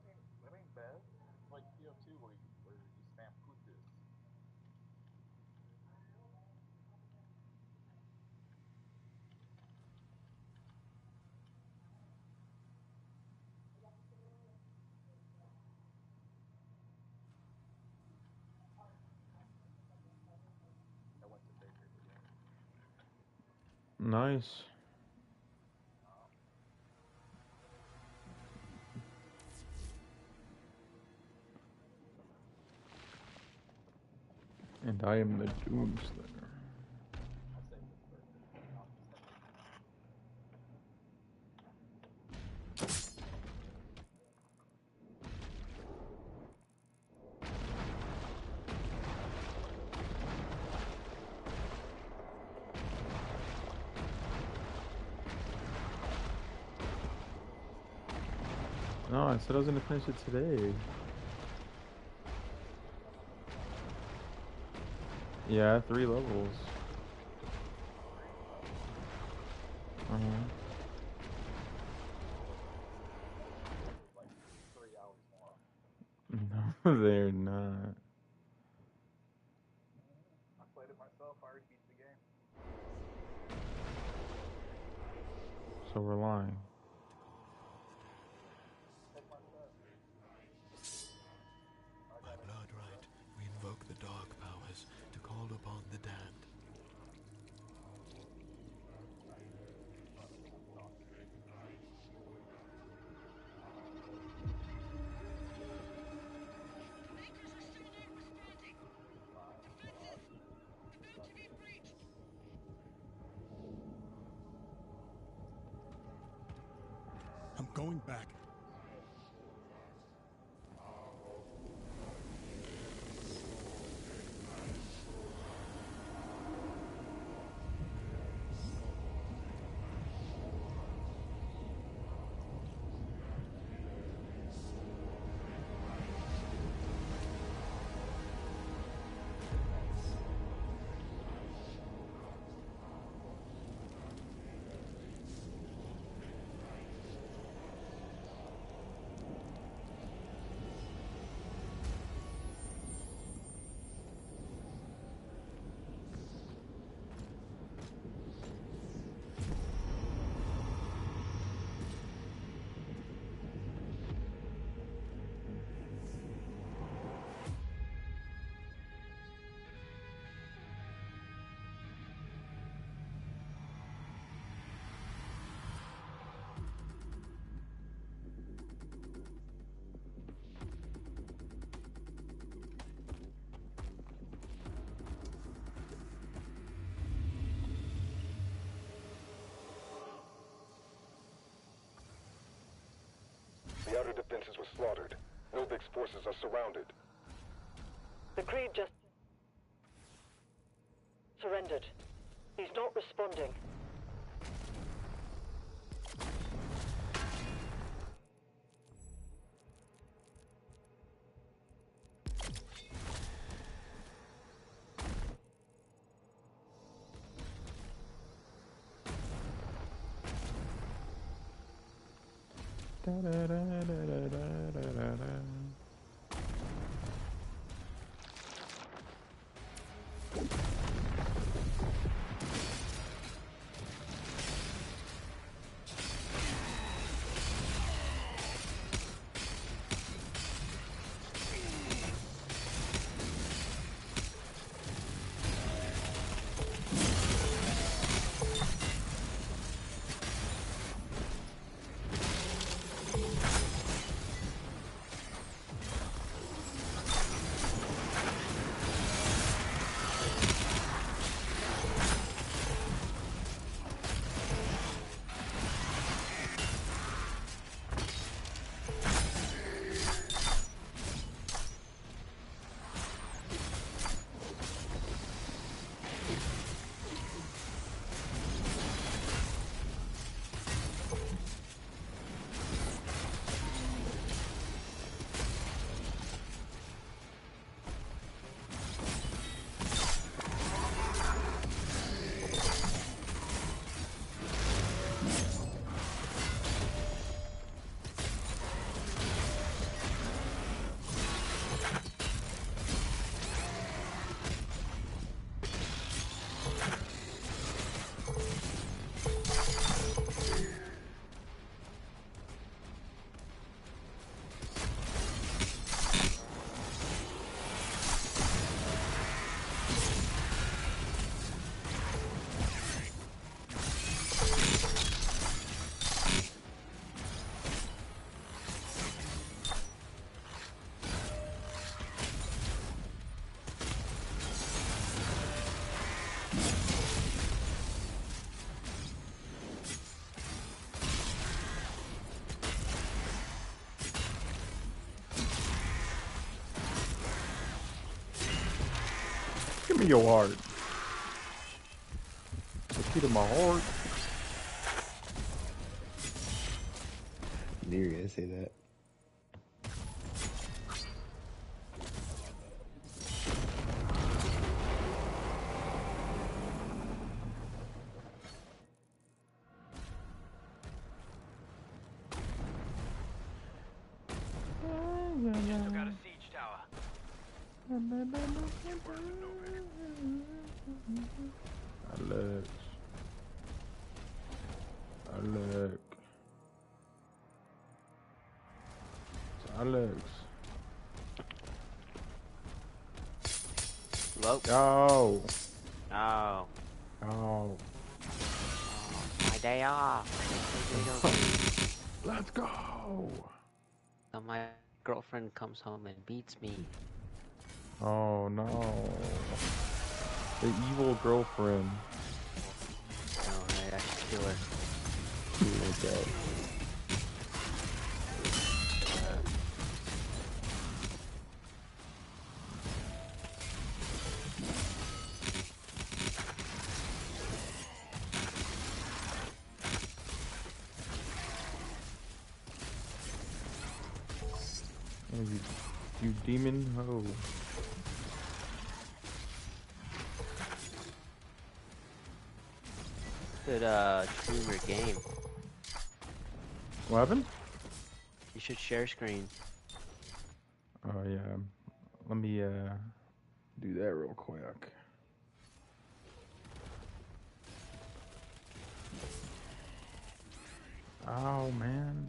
that ain't bad. It's like TF2 where you spam putus. I went to bakery today. Nice. And I am the Doomslayer. I'll save this burger. I'll just have it. No, I said I was gonna finish it today. Yeah, 3 levels. Like 3 hours more. No, they're not. I played it myself. I already beat the game. So we're lying. Take my set. By blood right, we invoke the dark powers to call upon the damned. I'm going back. The outer defenses were slaughtered. Novik's forces are surrounded. The Creed just surrendered. He's not responding. Da, da, da, da, da, da, da, da. Give me your heart. The key to my heart. I knew you were gonna say that. Just got a siege tower. Alex. Alex. It's Alex. Hello? Go. Oh. Oh. My day off. Let's go. So my girlfriend comes home and beats me. Oh no. The evil girlfriend. Alright, I should kill her. Okay. Oh, you demon ho. Should stream your game. What happened? You should share screen. Oh yeah. Let me do that real quick. Oh man.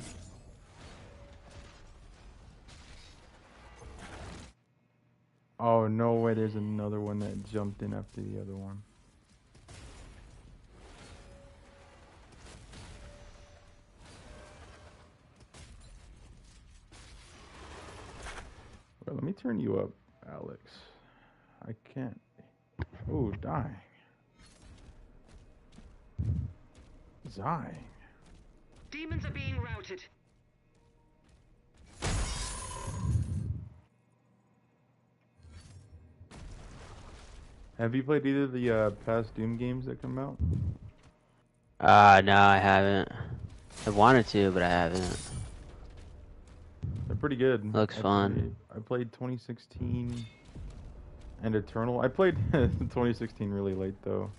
Oh no way, there's another one that jumped in after the other one. Well, let me turn you up, Alex. I can't. Oh, dying. Dying. Demons are being routed. Have you played either of the past Doom games that come out? No, I haven't. I wanted to, but I haven't. They're pretty good. Looks fun. I played 2016 and Eternal. I played 2016 really late though.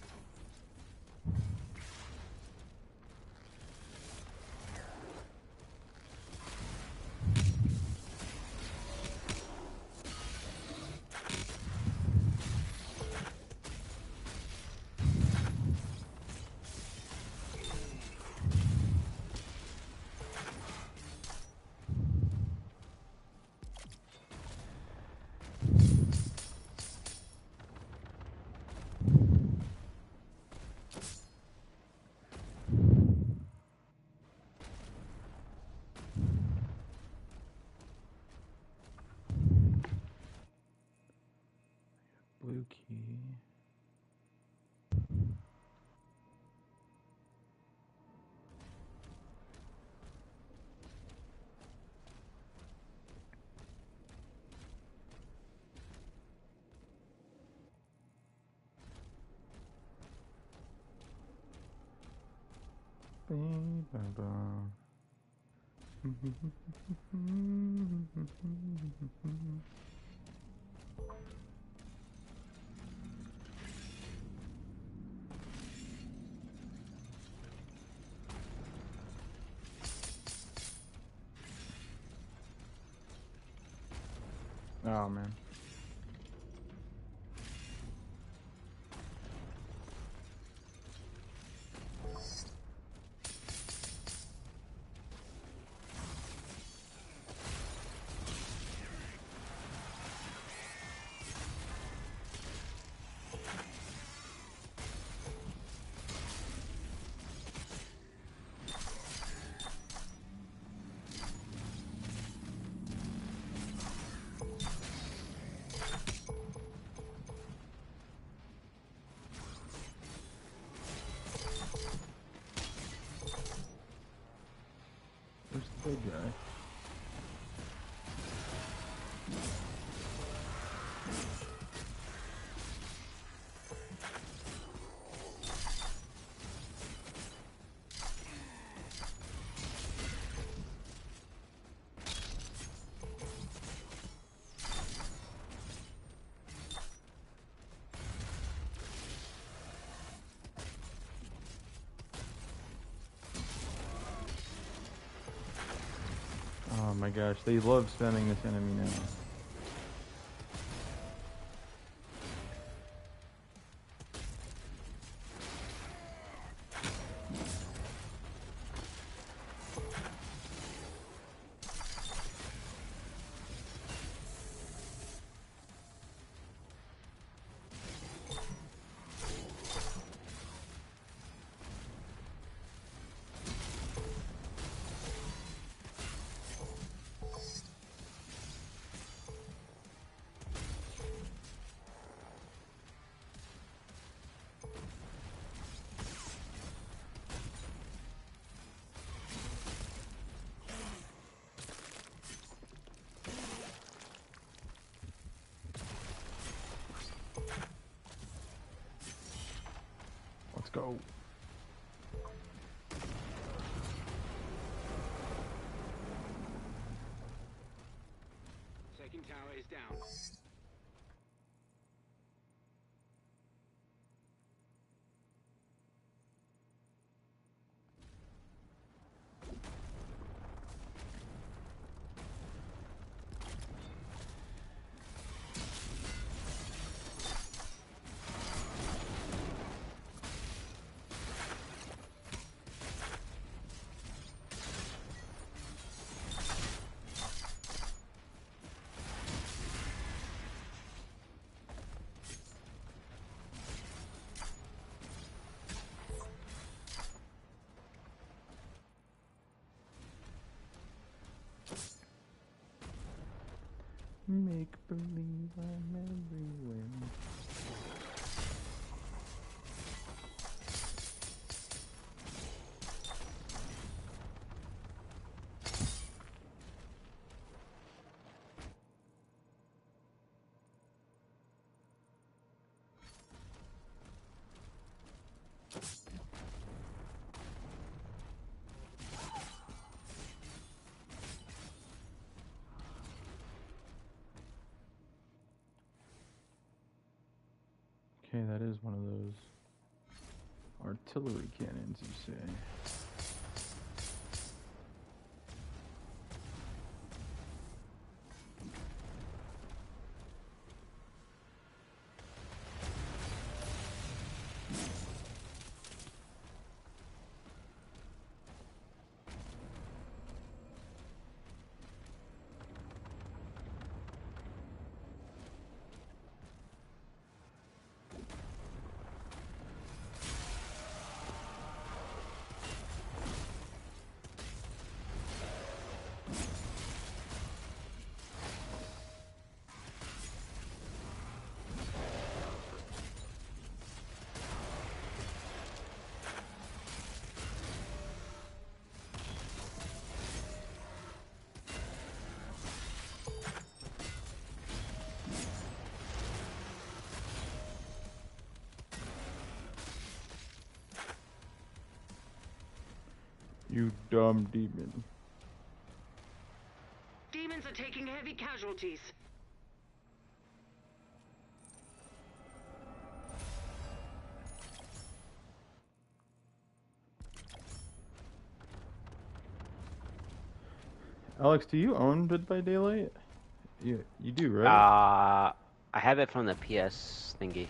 Blue key. Oh man. Where's the big guy? Oh my gosh, they love spamming this enemy now. Let's go. Second tower is down. Make believe I'm everywhere. Okay, that is one of those artillery cannons, you say. You dumb demon. Demons are taking heavy casualties. Alex, do you own Dead by Daylight? You do, right? I have it from the PS thingy.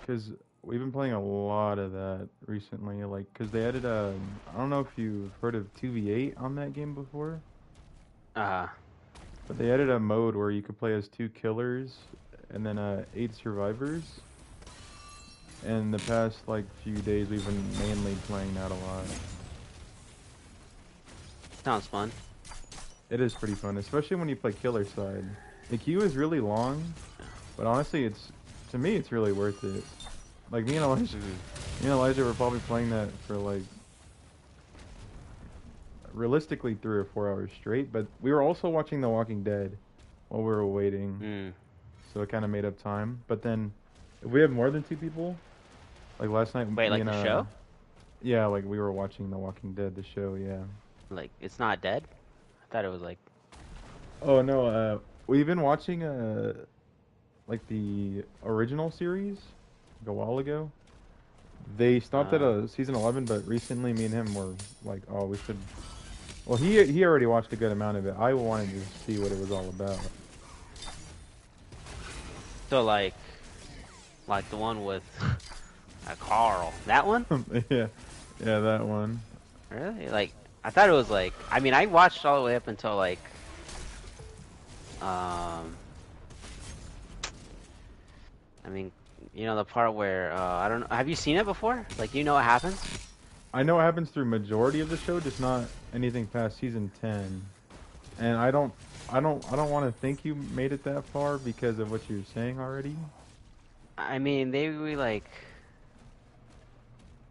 Because we've been playing a lot of that recently. Like, because they added I don't know if you've heard of 2v8 on that game before. But they added a mode where you could play as 2 killers and then 8 survivors. And the past like few days we've been mainly playing that a lot. Sounds fun. It is pretty fun, especially when you play killer side. The queue is really long, but honestly, to me it's really worth it. Like me and Elijah were probably playing that for like realistically 3 or 4 hours straight. But we were also watching The Walking Dead while we were waiting, so it kind of made up time. But then if we have more than 2 people, like last night, wait, like the show? Yeah, like we were watching The Walking Dead, the show. Yeah. Like it's not dead? I thought it was like. Oh no, we've been watching like the original series like a while ago. They stopped at season 11, but recently me and him were like, oh, we should Well, he already watched a good amount of it. I wanted to see what it was all about. So like the one with Carl. That one? Yeah, that one. Really? Like, I thought it was like. I mean, I watched all the way up until like. I mean, you know the part where I don't know. Have you seen it before? Like, do you know what happens? I know it happens through majority of the show, just not anything past season 10. And I don't want to think you made it that far because of what you're saying already. I mean, they were like.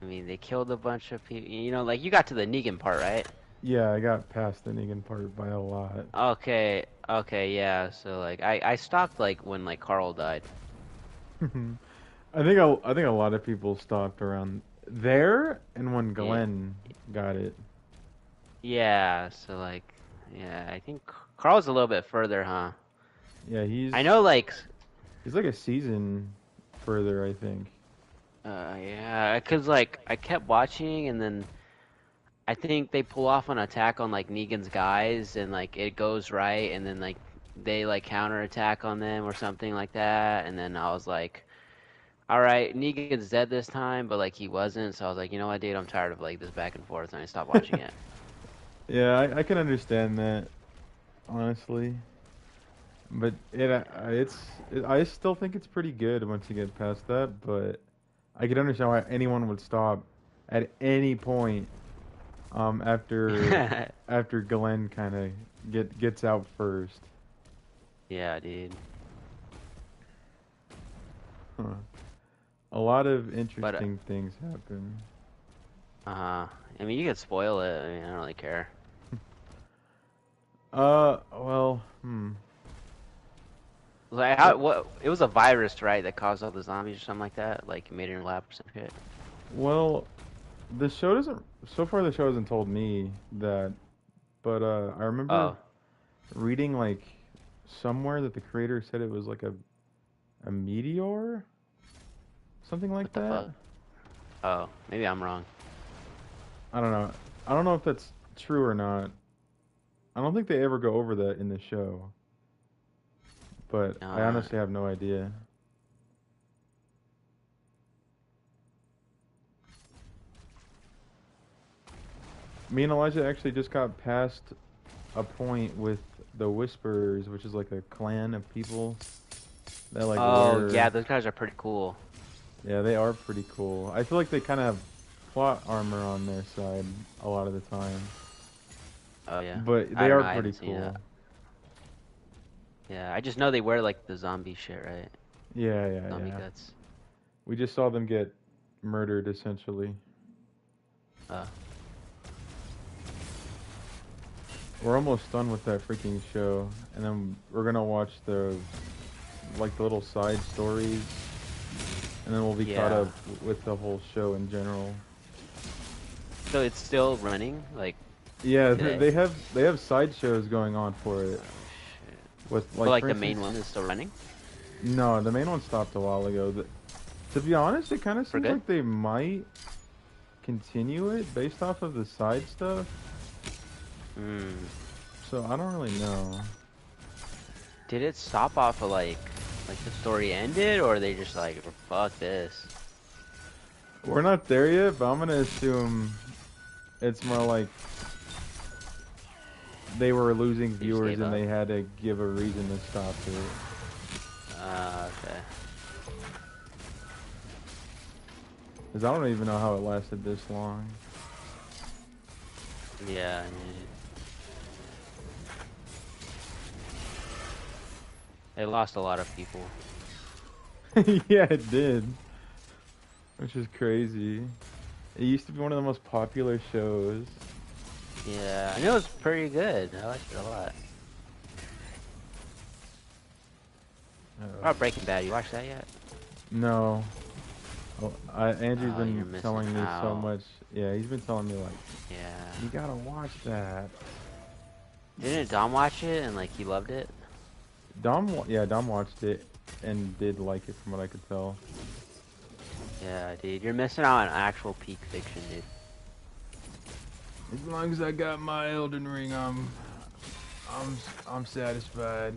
I mean, they killed a bunch of people. You know, like you got to the Negan part, right? Yeah, I got past the Negan part by a lot. Okay, yeah. So like, I stopped like when like Carl died. I think a lot of people stopped around there and when Glenn got it. Yeah. So like, yeah. I think Carl's a little bit further, huh? Yeah, I know, like. He's like a season further, I think. Yeah, cause like I kept watching, and then I think they pull off an attack on like Negan's guys, and like it goes right, and then like they like counterattack on them or something like that, and then I was like, all right, Negan's dead this time, but like he wasn't, so I was like, you know what, dude, I'm tired of like this back and forth, and I stopped watching it. Yeah, I can understand that, honestly. But I still think it's pretty good once you get past that, but I can understand why anyone would stop at any point after after Glenn kind of gets out first. Yeah, dude. Huh. A lot of interesting things happen. I mean, you could spoil it. I mean, I don't really care. Well, Like, what? It was a virus, right, that caused all the zombies or something like that. Like, it made it in a lab or some shit. Well, the show doesn't. So far, the show hasn't told me that, but I remember reading like somewhere that the creator said it was like a meteor, something like that. Fuck? Oh, maybe I'm wrong. I don't know. I don't know if that's true or not. I don't think they ever go over that in the show. But I honestly have no idea. Me and Elijah actually just got past a point with the Whisperers, which is like a clan of people that like wear... yeah, those guys are pretty cool. Yeah, they are pretty cool. I feel like they kind of have plot armor on their side a lot of the time. Oh yeah. But they are pretty cool. Yeah, I just know they wear like the zombie shit, right? Yeah, zombie guts. We just saw them get murdered, essentially. We're almost done with that freaking show, and then we're gonna watch the little side stories, and then we'll be caught up with the whole show in general. So it's still running, like. Yeah, they have side shows going on for it. With like the main one is still running? No, the main one stopped a while ago. To be honest, it kind of seems like they might continue it based off of the side stuff. So I don't really know. Did it stop off of like the story ended, or are they just like, fuck this? We're not there yet, but I'm gonna assume it's more like they were losing viewers and they had to give a reason to stop it. Okay. Because I don't even know how it lasted this long. Yeah. It lost a lot of people. Yeah, it did. Which is crazy. It used to be one of the most popular shows. Yeah, I know it was pretty good. I liked it a lot. What about Breaking Bad? You watched that yet? No. Oh, Andrew's been telling me out. so much. Yeah, he's been telling me like, yeah, you gotta watch that. Didn't Dom watch it and like he loved it? Dom watched it and did like it from what I could tell. Yeah, dude, you're missing out on actual peak fiction, dude. As long as I got my Elden Ring, I'm satisfied.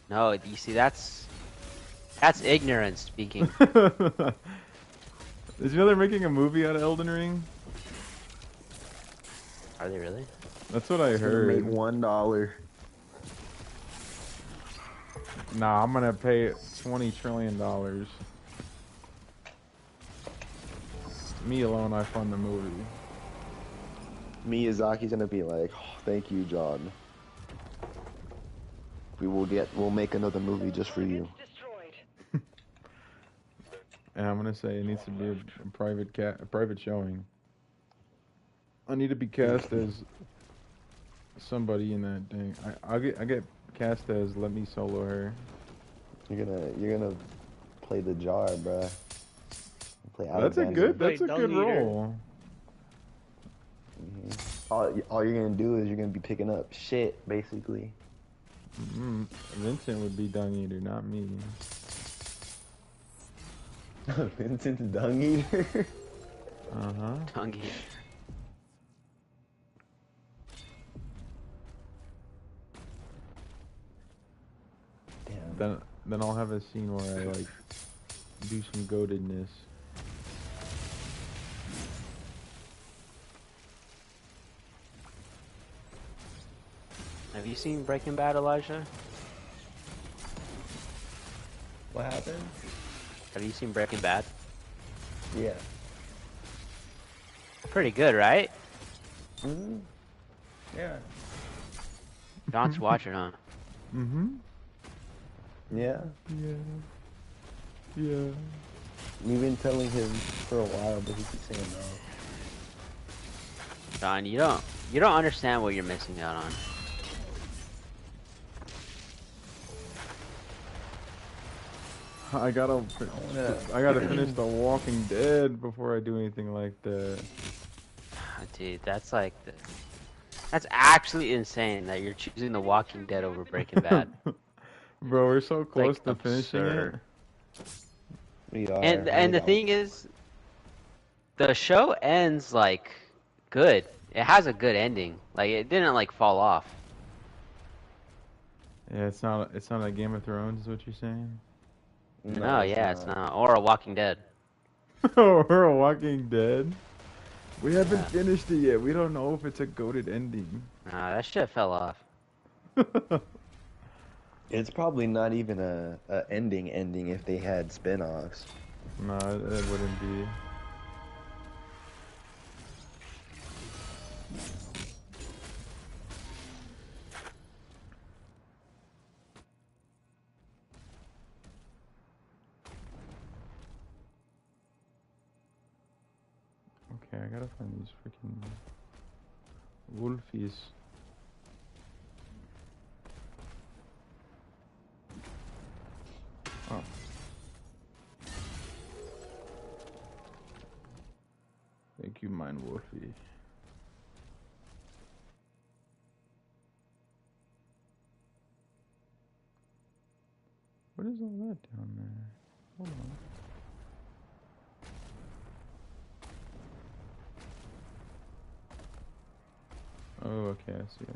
No, you see, that's ignorance speaking. Did you know they're making a movie out of Elden Ring? Are they really? That's what I It's gonna make heard. $1. Nah, I'm gonna pay $20 trillion. Me alone, I fund the movie. Miyazaki's gonna be like, oh, thank you, John. We'll make another movie just for you. Destroyed. And I'm gonna say it needs to be a private showing. I need to be cast as somebody in that thing. I get cast as Let Me Solo Her. You're gonna play the jar, bruh. Play That's a Alexander. good role. All you're gonna do is you're gonna be picking up shit, basically. Vincent would be Dung Eater, not me. Vincent's Dung Eater. Tongue eater. Damn. Then I'll have a scene where I like do some goatedness. Have you seen Breaking Bad, Elijah? What happened? Have you seen Breaking Bad? Yeah. Pretty good, right? Yeah. John's watching, huh? Yeah. Yeah. We've been telling him for a while, but he keeps saying no. John, you don't understand what you're missing out on. I gotta finish The Walking Dead before I do anything like that. Dude, that's like that's actually insane that you're choosing The Walking Dead over Breaking Bad. Bro, we're so close Like, to finishing it. absurd. We are. And the thing is, the show ends like good. It has a good ending. Like it didn't like fall off. Yeah, it's not a Game of Thrones, is what you're saying? No, yeah, it's not. Or a Walking Dead. We're a Walking Dead. We haven't finished it yet. We don't know if it's a goated ending. Nah, that shit fell off. It's probably not even a ending if they had spin-offs. No, it wouldn't be. Okay, I gotta find these freaking wolfies. Oh. Thank you, Mine Wolfie. What is all that down there? Hold on. Oh, okay, I see.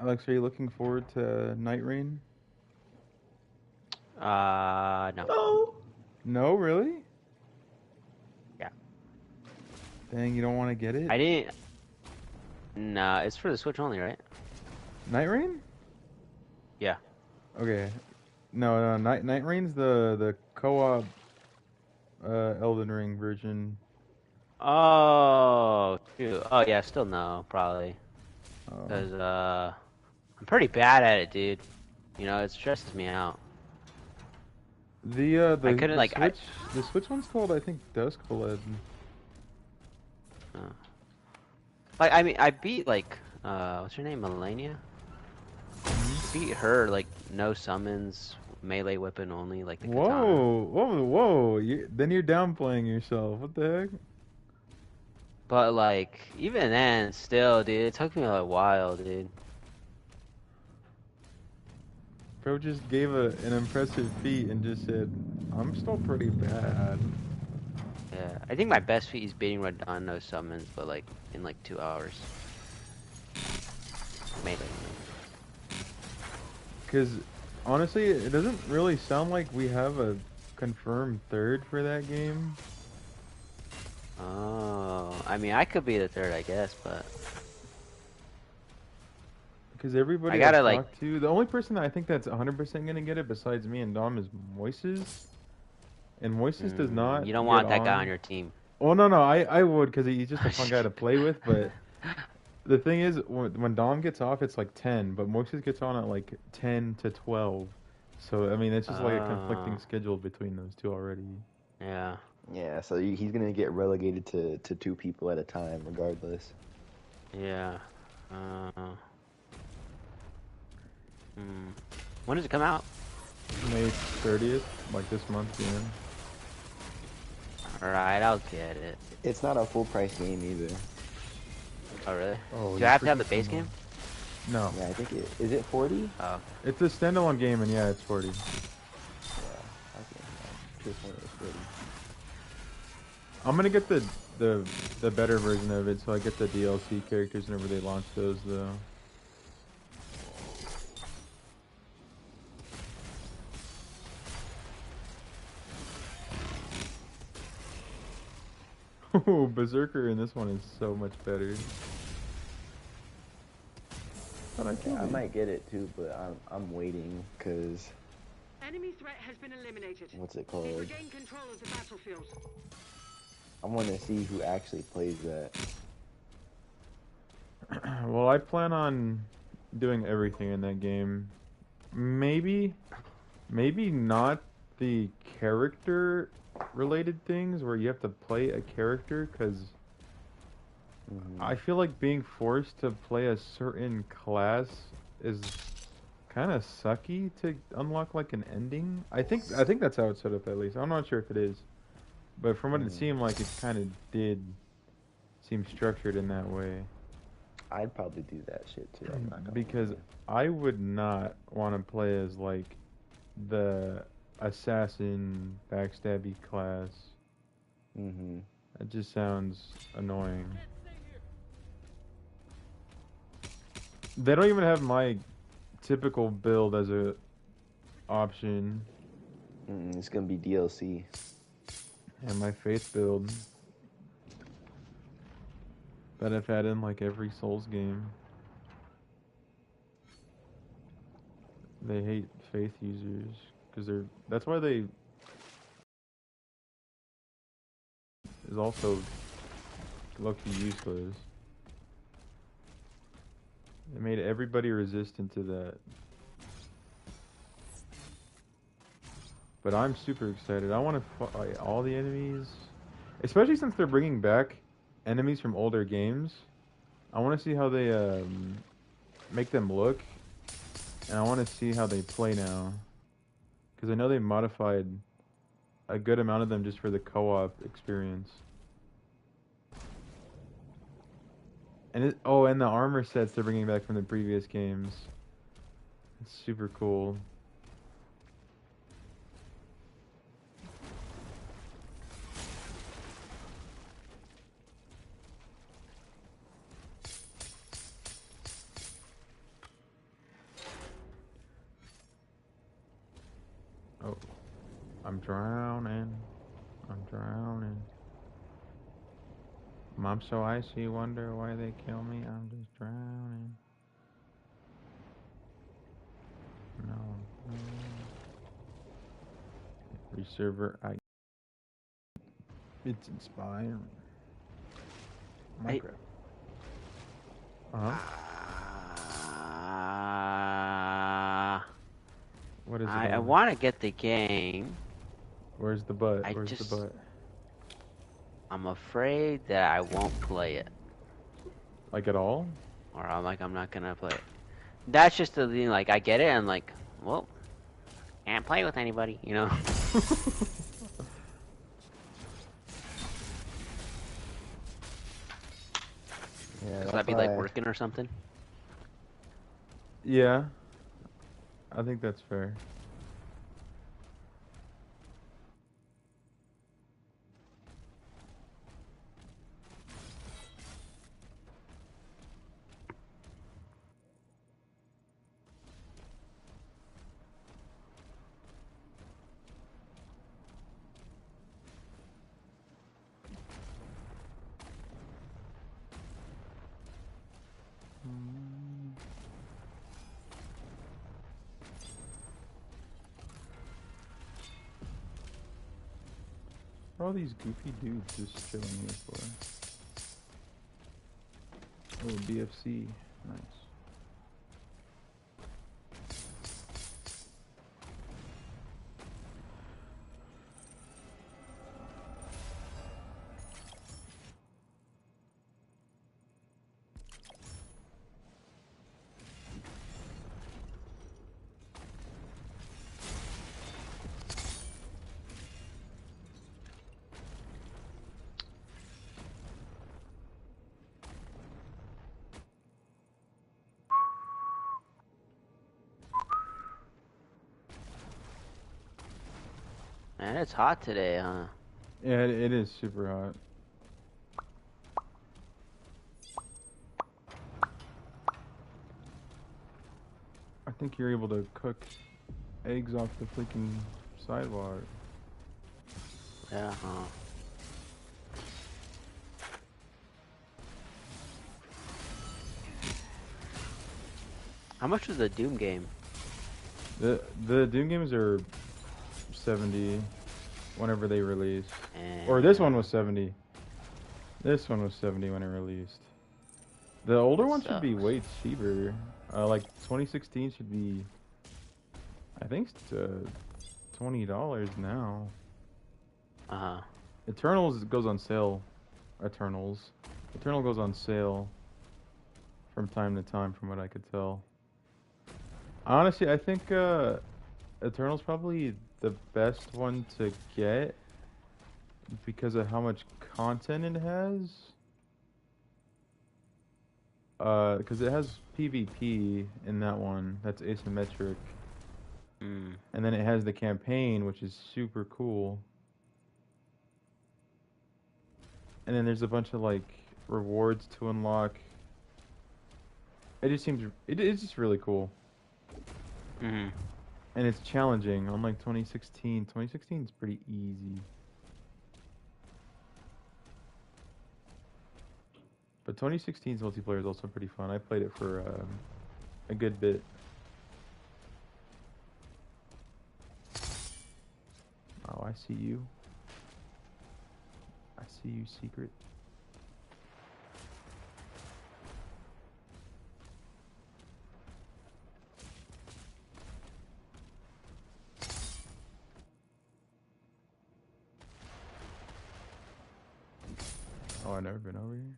Alex, are you looking forward to Night Rain? No. No, really? Yeah. Dang, you don't want to get it? I didn't. Nah, it's for the Switch only, right? Night Rain? Yeah. Okay. No, Night Rain's the co-op Elden Ring version. Oh, shoot. Oh, yeah, still no, probably. Oh. Because, I'm pretty bad at it, dude. You know, it stresses me out. The I couldn't, like, Switch, the Switch one's called, I think, Duskblade. Like, I mean, I beat, like, what's her name? Melania? Beat her, like, no summons, melee weapon only, like the katana. Whoa! Then you're downplaying yourself. What the heck? But, like, even then, still, dude, it took me a while, dude. Bro just gave an impressive feat and just said, I'm still pretty bad. Yeah, I think my best feat is beating Radon no summons, but, like, in, like, 2 hours. Melee. Because, honestly, it doesn't really sound like we have a confirmed third for that game. Oh, I mean, I could be the third, I guess, but... Because everybody I gotta, I've like... talked to, the only person that I think that's 100% going to get it besides me and Dom is Moises. And Moises does not You don't get want that guy on your team. Well, no, I would because he's just a fun guy to play with, but... The thing is, when Dom gets off, it's like 10, but Moises gets on at like 10 to 12. So, I mean, it's just like a conflicting schedule between those two already. Yeah. Yeah, so he's gonna get relegated to 2 people at a time, regardless. Yeah. When does it come out? May 30th, like this month, yeah. Alright, I'll get it. It's not a full price game either. Oh, really? Oh, Do I have to have the base game? No. Yeah, I think is it 40? Oh. It's a standalone game, and yeah, it's 40. Yeah, okay. Just one is 40. I'm gonna get the better version of it, so I get the DLC characters whenever they launch those, though. Oh, Berserker in this one is so much better. But I might get it too, but I'm waiting because Enemy threat has been eliminated. what's it We've called? regained control of the battlefield. I want to see who actually plays that. Well, I plan on doing everything in that game. Maybe not the character related things where you have to play a character, because I feel like being forced to play a certain class is kind of sucky to unlock like an ending. I think that's how it's set up, at least. I'm not sure if it is, but from what it seemed like, it kind of did seem structured in that way. I'd probably do that shit too. I'm not gonna Because lie. I would not want to play as like the assassin backstabby class. That just sounds annoying. They don't even have my typical build as a option. It's gonna be DLC. And my faith build that I've had in like every Souls game. They hate faith users because that's why they is also low-key useless. It made everybody resistant to that. But I'm super excited. I want to fight all the enemies, especially since they're bringing back enemies from older games. I want to see how they make them look, and I want to see how they play now, because I know they modified a good amount of them just for the co-op experience. And and the armor sets they're bringing back from the previous games. It's super cool. Oh, I'm drowning. I'm drowning. Mom so icy, wonder why they kill me. I'm just drowning. No. Every server I. It's inspiring. Minecraft. What is it? I want to get the game. Where's the butt? Where's the butt? I'm afraid that I won't play it. Like at all? Or I'm not gonna play it. That's just the thing, like, I get it, and like, well, can't play with anybody, you know? Yeah, Could that be like working or something? Yeah. I think that's fair. What are all these goofy dudes just chilling here for? Oh, BFC. Nice. Man, it's hot today, huh? Yeah, it is super hot. I think you're able to cook eggs off the freaking sidewalk. Yeah, huh? How much was the Doom game? The Doom games are 70 whenever they release. Or this one was 70. This one was 70 when it released. The older one should be way cheaper. Like 2016 should be, I think, $20 now. Eternals goes on sale. Eternal goes on sale from time to time, from what I could tell. Honestly, I think Eternal's probably the best one to get because of how much content it has. Because it has PvP in that one that's asymmetric. And then it has the campaign, which is super cool. And then there's a bunch of like rewards to unlock. It just seems it's just really cool. And it's challenging. Unlike 2016, 2016 is pretty easy. But 2016's multiplayer is also pretty fun. I played it for a good bit. Oh, I see you. I see you, Secret. Oh, I've never been over here.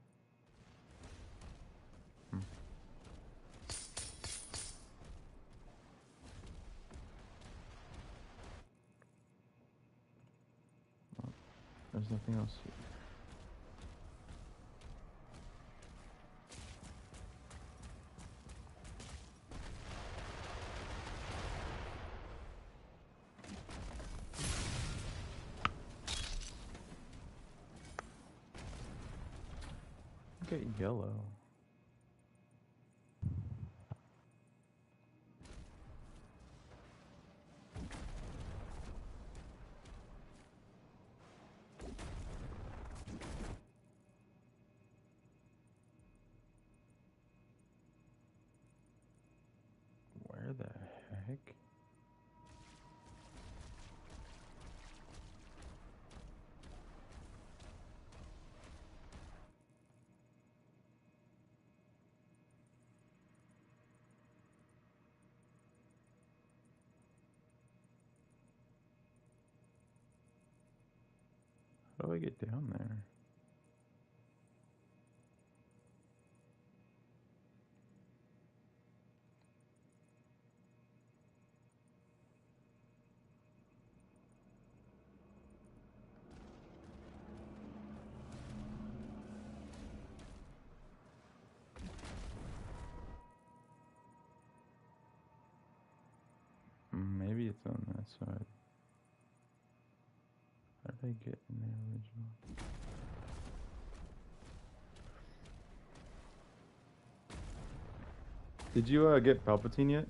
Oh, there's nothing else here. Get yellow. do I get down there? Maybe it's on that side. How did I get in the original? Did you get Palpatine yet?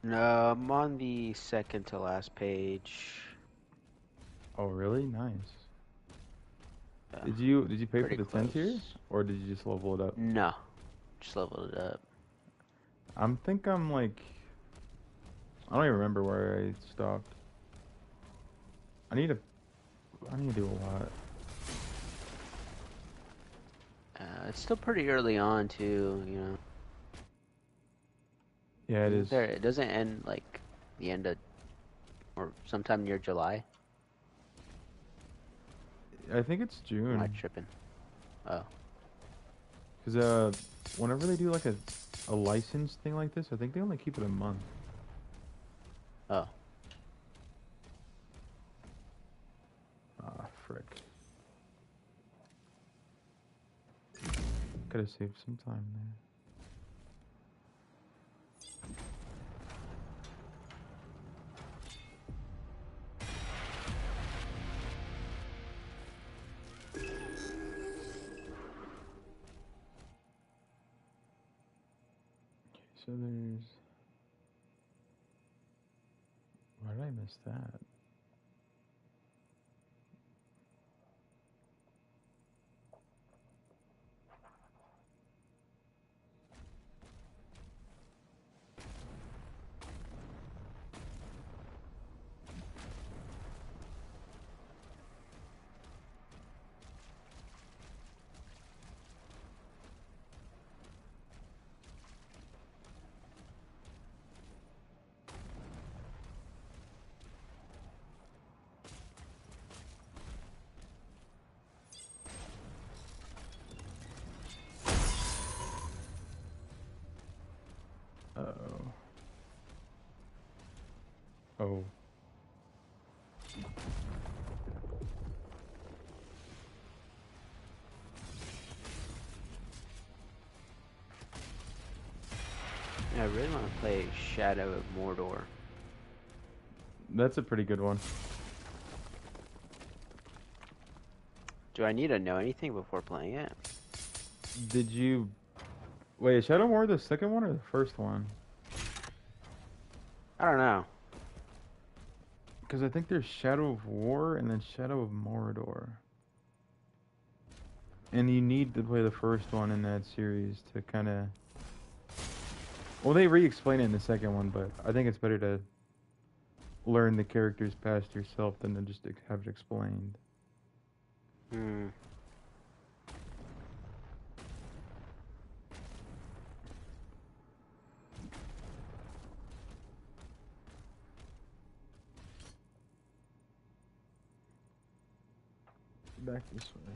No, I'm on the second to last page. Oh, really? Nice. Yeah, Did you pay for pretty the 10 tier, close. or did you just level it up? No, just leveled it up. I'm like, I don't even remember where I stopped. I need to do a lot. It's still pretty early on too, you know. Yeah, it is. There, it doesn't end like the end of, or sometime near July. I think it's Am June. I tripping? Oh, Cause whenever they do like a license thing like this, I think they only keep it a month. oh. Ah, frick. Could have saved some time there. So there's... Why did I miss that? Uh-oh. Oh. Yeah, I really want to play Shadow of Mordor. That's a pretty good one. Do I need to know anything before playing it? Did you... Wait, is Shadow War the second one or the first one? I don't know. Because I think there's Shadow of War and then Shadow of Mordor. And you need to play the first one in that series to kind of... Well, they re-explain it in the second one, but I think it's better to learn the characters past yourself than to just have it explained. Hmm. Back this way.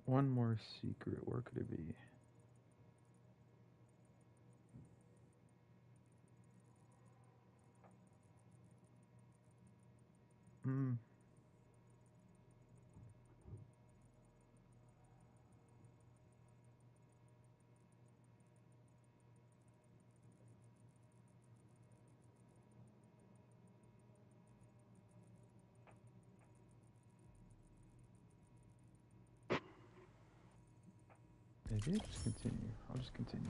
One more secret. Where could it be? Hmm. Maybe just continue. I'll just continue.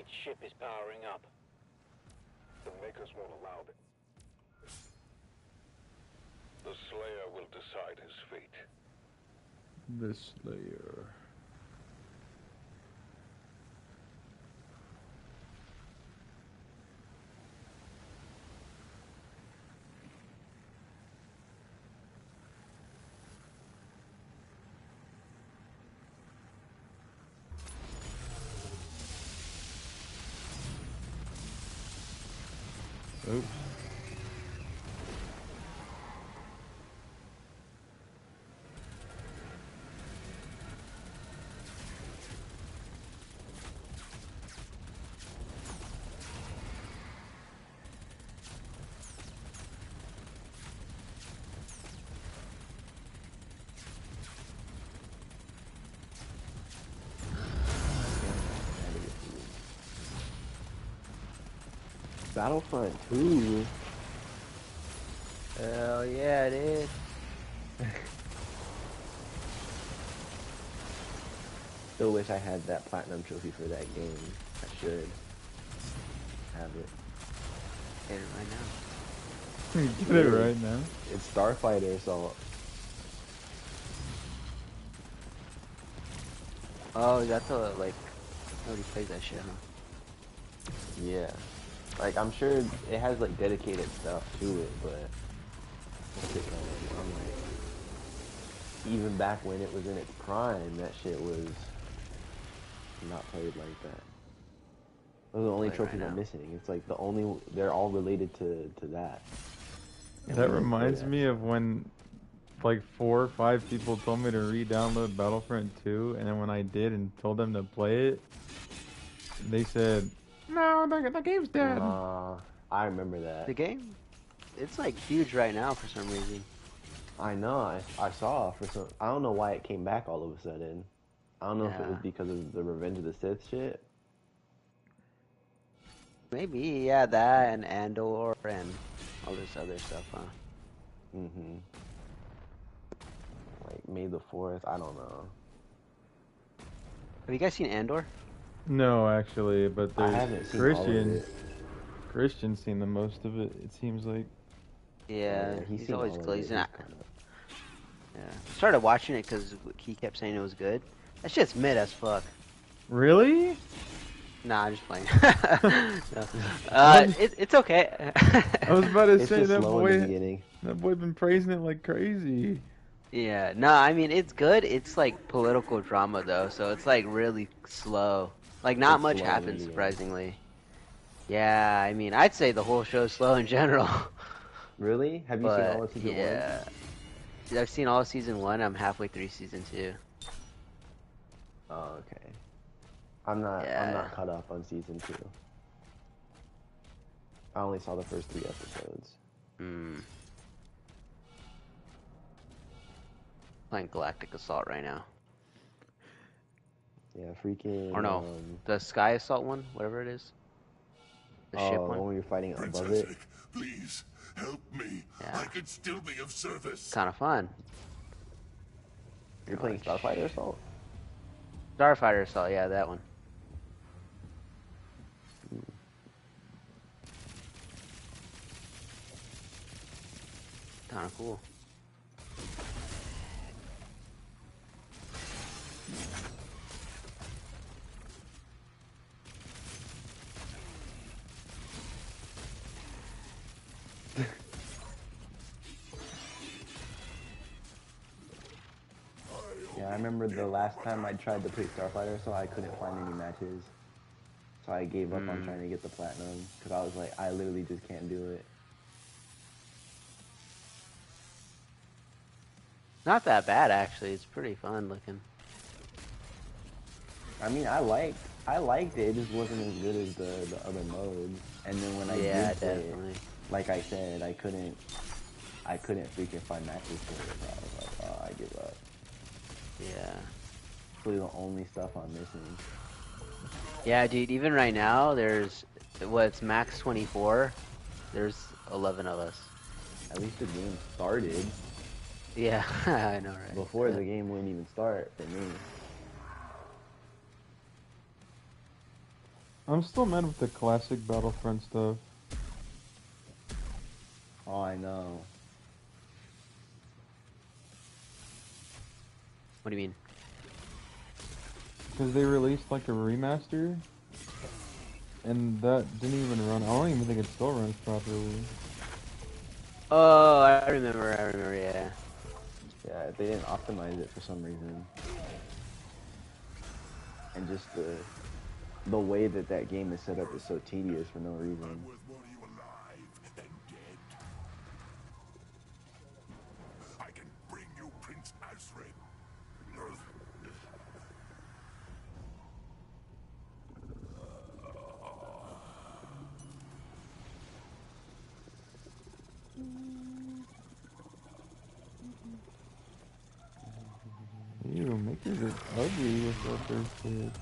Which ship is powering up? The Makers won't allow it. The Slayer will decide his fate. The Slayer. Oops. Battlefront 2. Hell yeah, it is. Still wish I had that platinum trophy for that game. I should have it. Get it right now. Get it right now. It's Starfighter Assault. Oh, that's a, like, nobody plays that shit, huh? Yeah. Like, I'm sure it has, like, dedicated stuff to it, but I'm like, even back when it was in its prime, that shit was not played like that. Those are the only Play trophies right I'm now. missing. It's like they're all related to that. And That we don't play reminds that. me of when like 4 or 5 people told me to re-download Battlefront 2, and then when I did and told them to play it, they said, "No, the game's dead." I remember that. The game, it's like huge right now for some reason. I know. I saw for some. I don't know why it came back all of a sudden. I don't know if it was Yeah. because of the Revenge of the Sith shit. Maybe, yeah, that and Andor and all this other stuff, huh? Mm-hmm. Like May the 4th. I don't know. Have you guys seen Andor? No, actually, but I there's haven't seen all of Christian. it. Christian's seen the most of it. It seems like. Yeah, he's he's seen always all of it. glazing He's out. kinda- Yeah. Started watching it because he kept saying it was good. That shit's mid as fuck. Really? Nah, I'm just playing. No. It's okay. I was about to It's say just that slow in the boy. beginning. That boy been praising it like crazy. Yeah, no, I mean, it's good. It's like political drama, though, so it's like really slow. Like, not It's much slow in the happens, beginning. surprisingly. Yeah, I mean, I'd say the whole show's slow in general. Really? Have you seen all But, of season yeah. I've seen all of season 1. I'm halfway through season 2. 1? Oh, okay. I'm not Yeah. caught up on season 2. I only saw the first 3 episodes. Hmm. Playing Galactic Assault right now. Yeah, freaking. Or no, the Sky Assault one, whatever it is. The ship the one. one where you're fighting above Princess it. Vic, please help me. Yeah. I could still be of service. Kind of fun. You're playing Starfighter Assault? Starfighter Assault, yeah, that one. Kind of cool. Yeah, I remember the last time I tried to play Starfighter, so I couldn't find any matches. So I gave up on trying to get the platinum, because I was like, I literally just can't do it. Not that bad, actually. It's pretty fun looking. I mean, I liked it, it just wasn't as good as the other modes. And then when I Yeah, did play definitely. it, like I said, I couldn't freaking find matches for it, so I was like, oh, I give up. Yeah. It's really the only stuff I'm missing. Yeah, dude, even right now, there's, what's max 24? There's 11 of us. At least the game started. Yeah, I know, right? Before Yeah. the game wouldn't even start for me. I'm still mad with the classic Battlefront stuff. Oh, I know. What do you mean? Because they released like a remaster, and that didn't even run. I don't even think it still runs properly. Oh, I remember, yeah. Yeah, they didn't optimize it for some reason. And just the way that that game is set up is so tedious for no reason. I'm worth more to you alive than dead. I can bring you Prince Asrin. Ew, Makers are ugly with their first hits.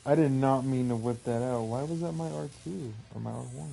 I did not mean to whip that out. Why was that my R2 or my R1?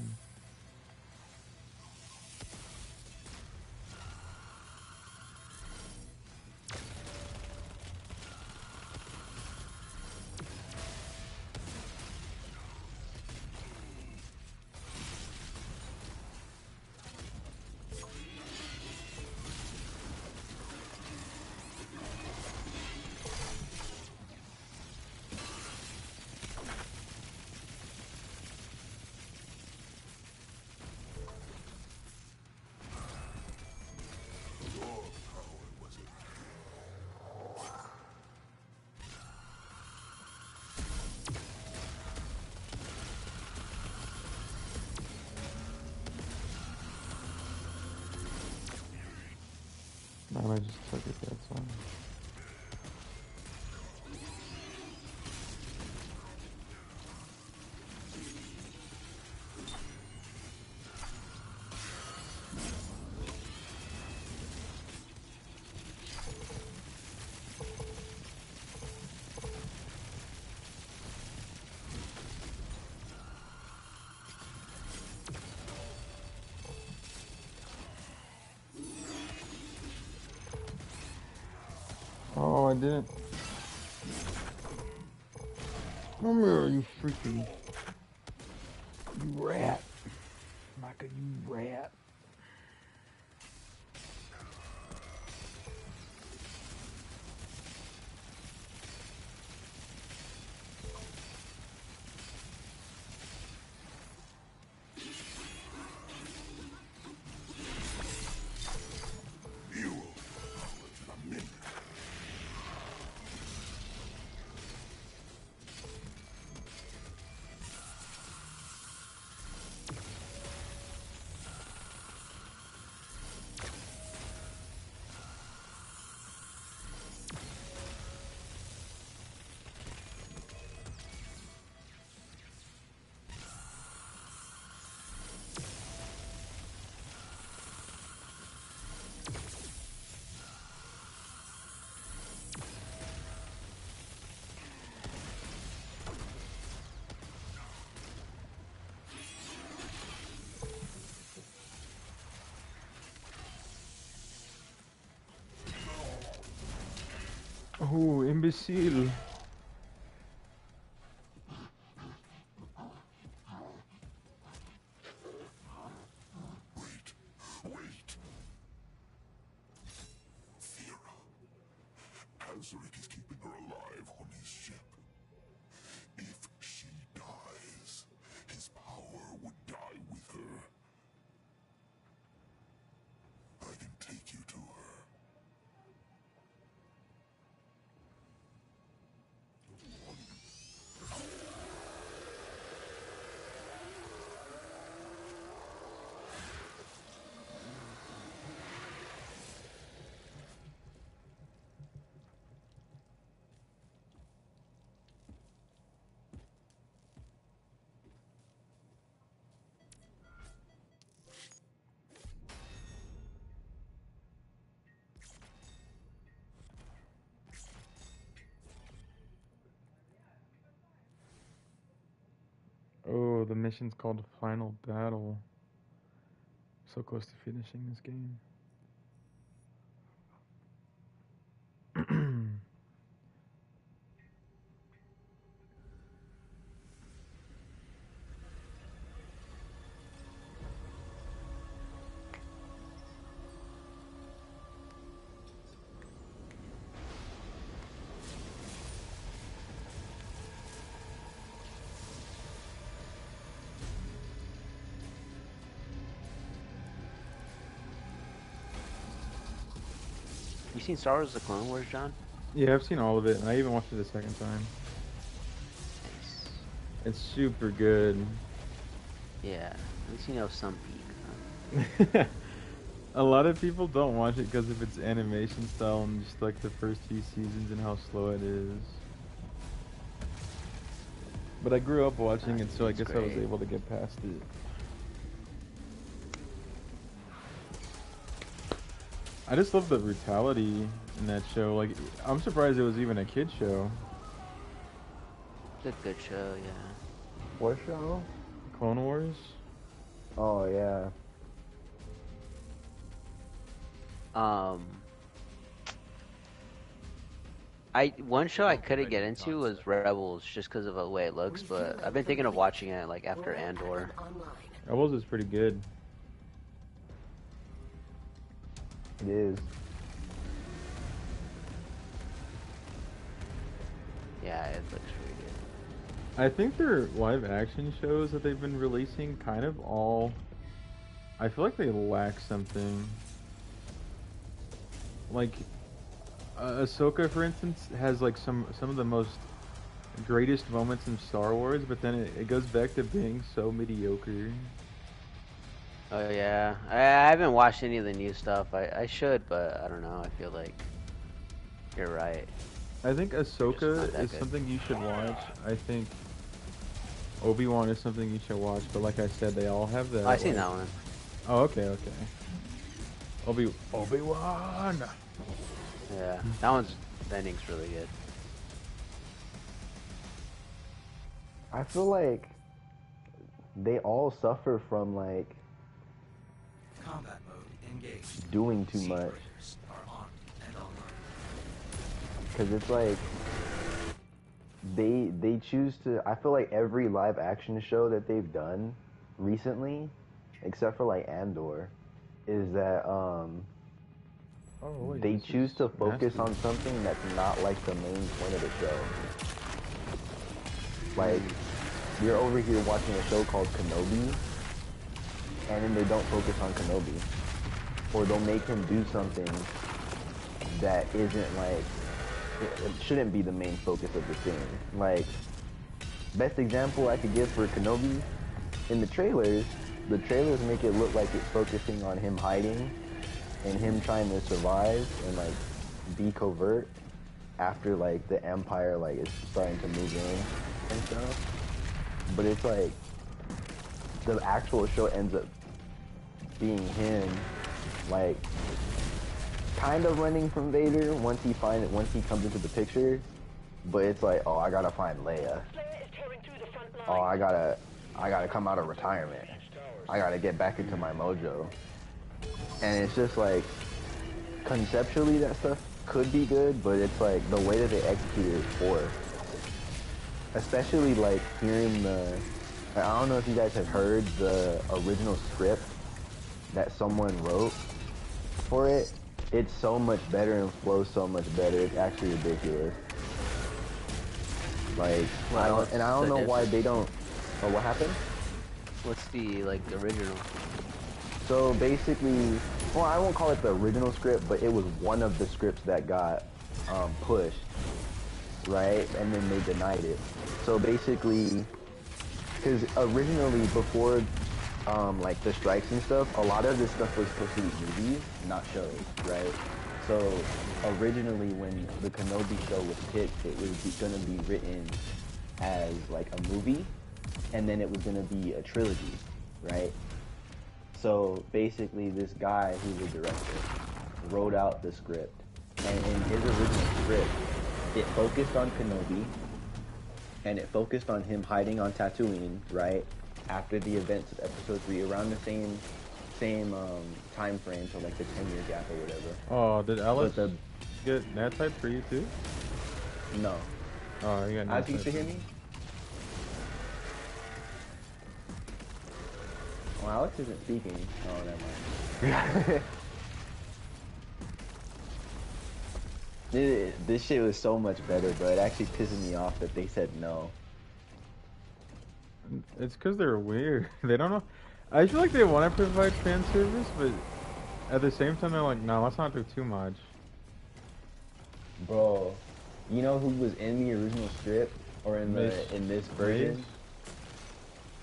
Man, I just took it that time. Oh, I didn't. Come here, you freaking. You rat. Micah, you rat. You will in a minute. Oh, imbecile. Wait. Thera. Azuric is keeping her alive on his ship. If she dies, his power would die with her. I can take you to her. mission's called Final Battle. So close to finishing this game. You seen Star Wars: The Clone Wars, John? Yeah, I've seen all of it, and I even watched it a second time. Nice. It's super good. Yeah, at least you know some peak. Huh? A lot of people don't watch it because of its animation style and just like the first few seasons and how slow it is. But I grew up watching it, so I guess I was able to get past it. I just love the brutality in that show. Like, I'm surprised it was even a kid show. It's a good show, yeah. What show? Clone Wars? Oh, yeah. One show I couldn't get into was Rebels just because of the way it looks, but I've been thinking of watching it like after Andor. Rebels is pretty good. It is. Yeah, it looks really good. I think their live action shows that they've been releasing kind of all... I feel like they lack something. Like, Ahsoka, for instance, has like some of the most greatest moments in Star Wars, but then it goes back to being so mediocre. Oh yeah, I haven't watched any of the new stuff. I should, but I don't know. I feel like you're right. I think Ahsoka Just not is that good. something you should watch. I think Obi-Wan is something you should watch, but like I said, they all have that. Oh, I seen that one. Oh, okay. Obi-Wan! Yeah, that ending's really good. I feel like they all suffer from like Combat mode engaged. doing too much. Seabreakers are armed and online. Because it's like they choose to. I feel like every live action show that they've done recently, except for like Andor, is that they choose to focus on something that's not like the main point of the show. Like, you're over here watching a show called Kenobi, and then they don't focus on Kenobi, or they'll make him do something that isn't like, it shouldn't be the main focus of the scene. Like, best example I could give for Kenobi, in the trailers make it look like it's focusing on him hiding and him trying to survive and like be covert after like the Empire like is starting to move in and stuff. But it's like the actual show ends up being him like kind of running from Vader once he comes into the picture. But it's like, oh, I gotta find Leia. Oh, I gotta come out of retirement. I gotta get back into my mojo. And it's just like, conceptually that stuff could be good, but it's like the way that they execute it is poor. Especially like hearing I don't know if you guys have heard the original script that someone wrote for it. It's so much better and flows so much better. It's actually ridiculous. Like, I don't know why they don't. Oh, what happened? What's the like original? So basically, well, I won't call it the original script, but it was one of the scripts that got pushed, right? And then they denied it. So basically, because originally before like the strikes and stuff, a lot of this stuff was supposed to be movies, not shows, right? So originally when the Kenobi show was picked, it was going to be written as like a movie, and then it was going to be a trilogy, right? So basically this guy who's the director wrote out the script, and in his original script, it focused on Kenobi, and it focused on him hiding on Tatooine, right? after the events of episode 3, around the same time frame, so like the 10-year gap or whatever. Oh, did Alice But get nat type for you too? No. Oh, you got nat Alex, you type. still hear me? Well, Alex isn't speaking. Oh, never mind. This shit was so much better, bro. It actually pisses me off that they said no. It's because they're weird. They don't know. I feel like they want to provide fan service, but at the same time they're like, no, let's not do too much. Bro, you know who was in the original strip or in this version? Maze?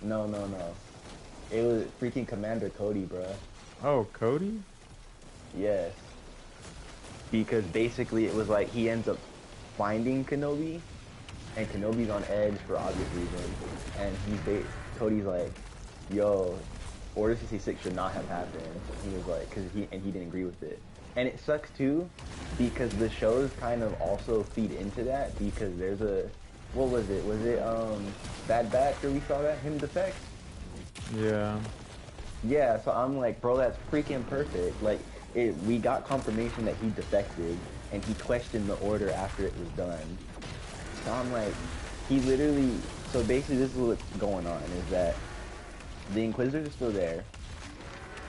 No. It was freaking Commander Cody, bro. Oh, Cody? Yes. Because basically it was like he ends up finding Kenobi, and Kenobi's on edge for obvious reasons, and Cody's like, yo, Order 66 should not have happened. He was like, he didn't agree with it. And it sucks too, because the shows kind of also feed into that, because there's what was it? Was it Bad Batch where we saw that, him defect? Yeah. Yeah, so I'm like, bro, that's freaking perfect. Like, we got confirmation that he defected, and he questioned the order after it was done. So I'm like, he literally, so basically this is what's going on, is that the Inquisitors are still there,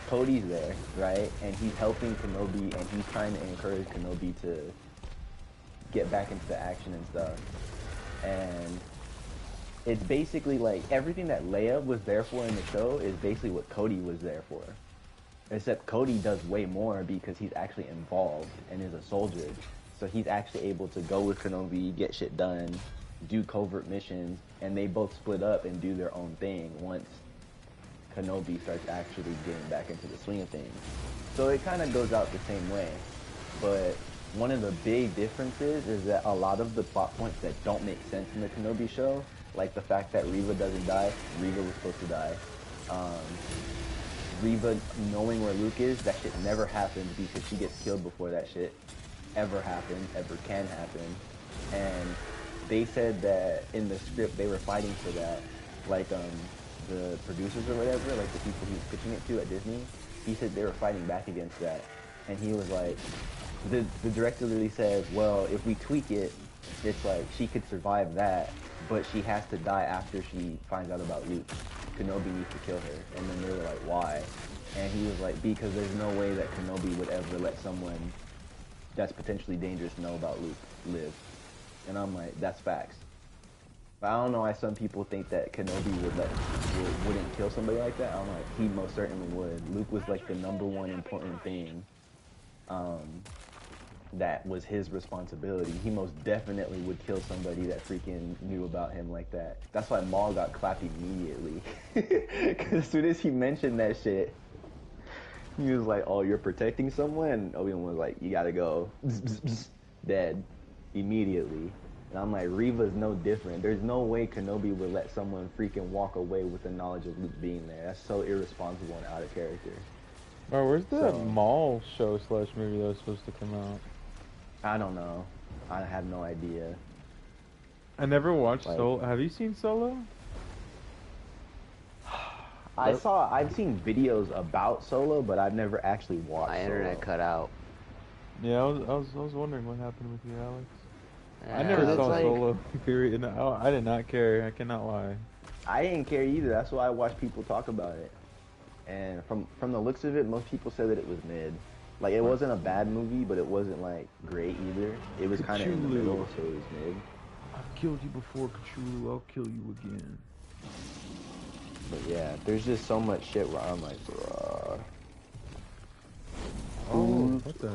Cody's there, right? And he's helping Kenobi, and he's trying to encourage Kenobi to get back into the action and stuff. And it's basically like, everything that Leia was there for in the show is basically what Cody was there for. Except Cody does way more because he's actually involved and is a soldier. So he's actually able to go with Kenobi, get shit done, do covert missions, and they both split up and do their own thing once Kenobi starts actually getting back into the swing of things. So it kind of goes out the same way. But one of the big differences is that a lot of the plot points that don't make sense in the Kenobi show, like the fact that Reva doesn't die, Reva was supposed to die. Reva knowing where Luke is, that shit never happens because she gets killed before that shit ever happens, ever can happen. And they said that in the script they were fighting for that. Like the producers or whatever, like the people he was pitching it to at Disney, he said they were fighting back against that. And he was like, the director literally says, well, if we tweak it, it's like she could survive that, but she has to die after she finds out about Luke. Kenobi needs to kill her. And then they were like, why? And he was like, because there's no way that Kenobi would ever let someone that's potentially dangerous know about Luke live. And I'm like, that's facts. But I don't know why some people think that Kenobi wouldn't kill somebody like that. I'm like, he most certainly would. Luke was like the #1 important thing that was his responsibility. He most definitely would kill somebody that freaking knew about him like that. That's why Maul got clapped immediately. Because as soon as he mentioned that shit, he was like, oh, you're protecting someone? And Obi-Wan was like, you gotta go. Dead. Immediately. And I'm like, Reva's no different. There's no way Kenobi would let someone freaking walk away with the knowledge of Luke being there. That's so irresponsible and out of character. Oh, where's the Maul show / movie that was supposed to come out? I don't know. I have no idea. I never watched Solo. Have you seen Solo? I've seen videos about Solo, but I've never actually watched My internet cut out. Yeah, I was wondering what happened with you, Alex. Yeah, I never saw like, Solo, period. No, I did not care. I cannot lie. I didn't care either. That's why I watched people talk about it. And from the looks of it, most people said that it was mid. Like, it wasn't a bad movie, but it wasn't, like, great either. It was kind of in the middle, so it was mid. I've killed you before, Cthulhu. I'll kill you again. But yeah, there's just so much shit where I'm like, bruh.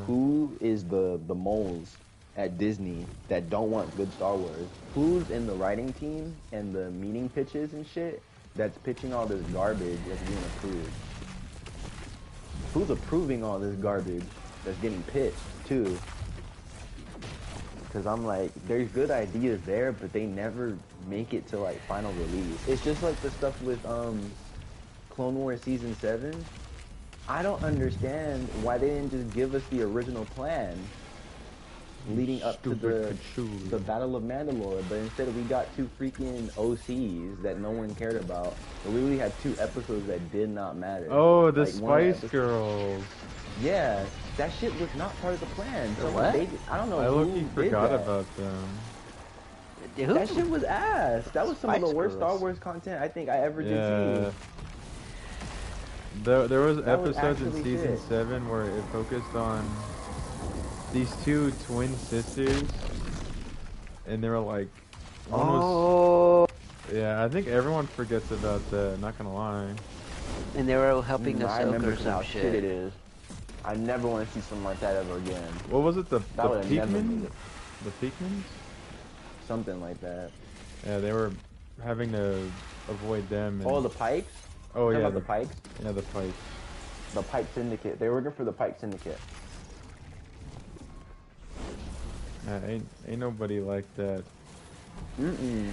Who is the moles at Disney that don't want good Star Wars? Who's in the writing team and the meeting pitches and shit that's pitching all this garbage that's being approved? Who's approving all this garbage that's getting pitched too? Because I'm like, there's good ideas there, but they never make it to like final release. It's just like the stuff with Clone Wars Season 7. I don't understand why they didn't just give us the original plan. leading up to Stupid the Cthulhu. Battle of Mandalore, but instead we got two freaking OCs that no one cared about. We literally had 2 episodes that did not matter. Oh, the Like, one Spice episode- Girls. Yeah, that shit was not part of the plan. The Someone- what? I don't know I who low-key did forgot that. about them. Who? That shit was ass. That was some of the Spice worst Star Girls. Wars content I think I ever did Yeah. see. There was That was episodes in actually season sick. 7 where it focused on these 2 twin sisters, and they were like, one was, Oh, yeah, I think everyone forgets about that. Not gonna lie. and they were helping I Ahsoka remember or some how shit it shit. is. I never want to see something like that ever again. What was it? The That would've never made Peakmans? it. The Peakmans? Something like that. Yeah, they were having to avoid them. And, Oh, the Pikes? oh Talking yeah, about the Pikes? yeah, the Pikes. The Pike Syndicate. They were working for the Pike Syndicate. Ain't nobody like that. Mm-mm.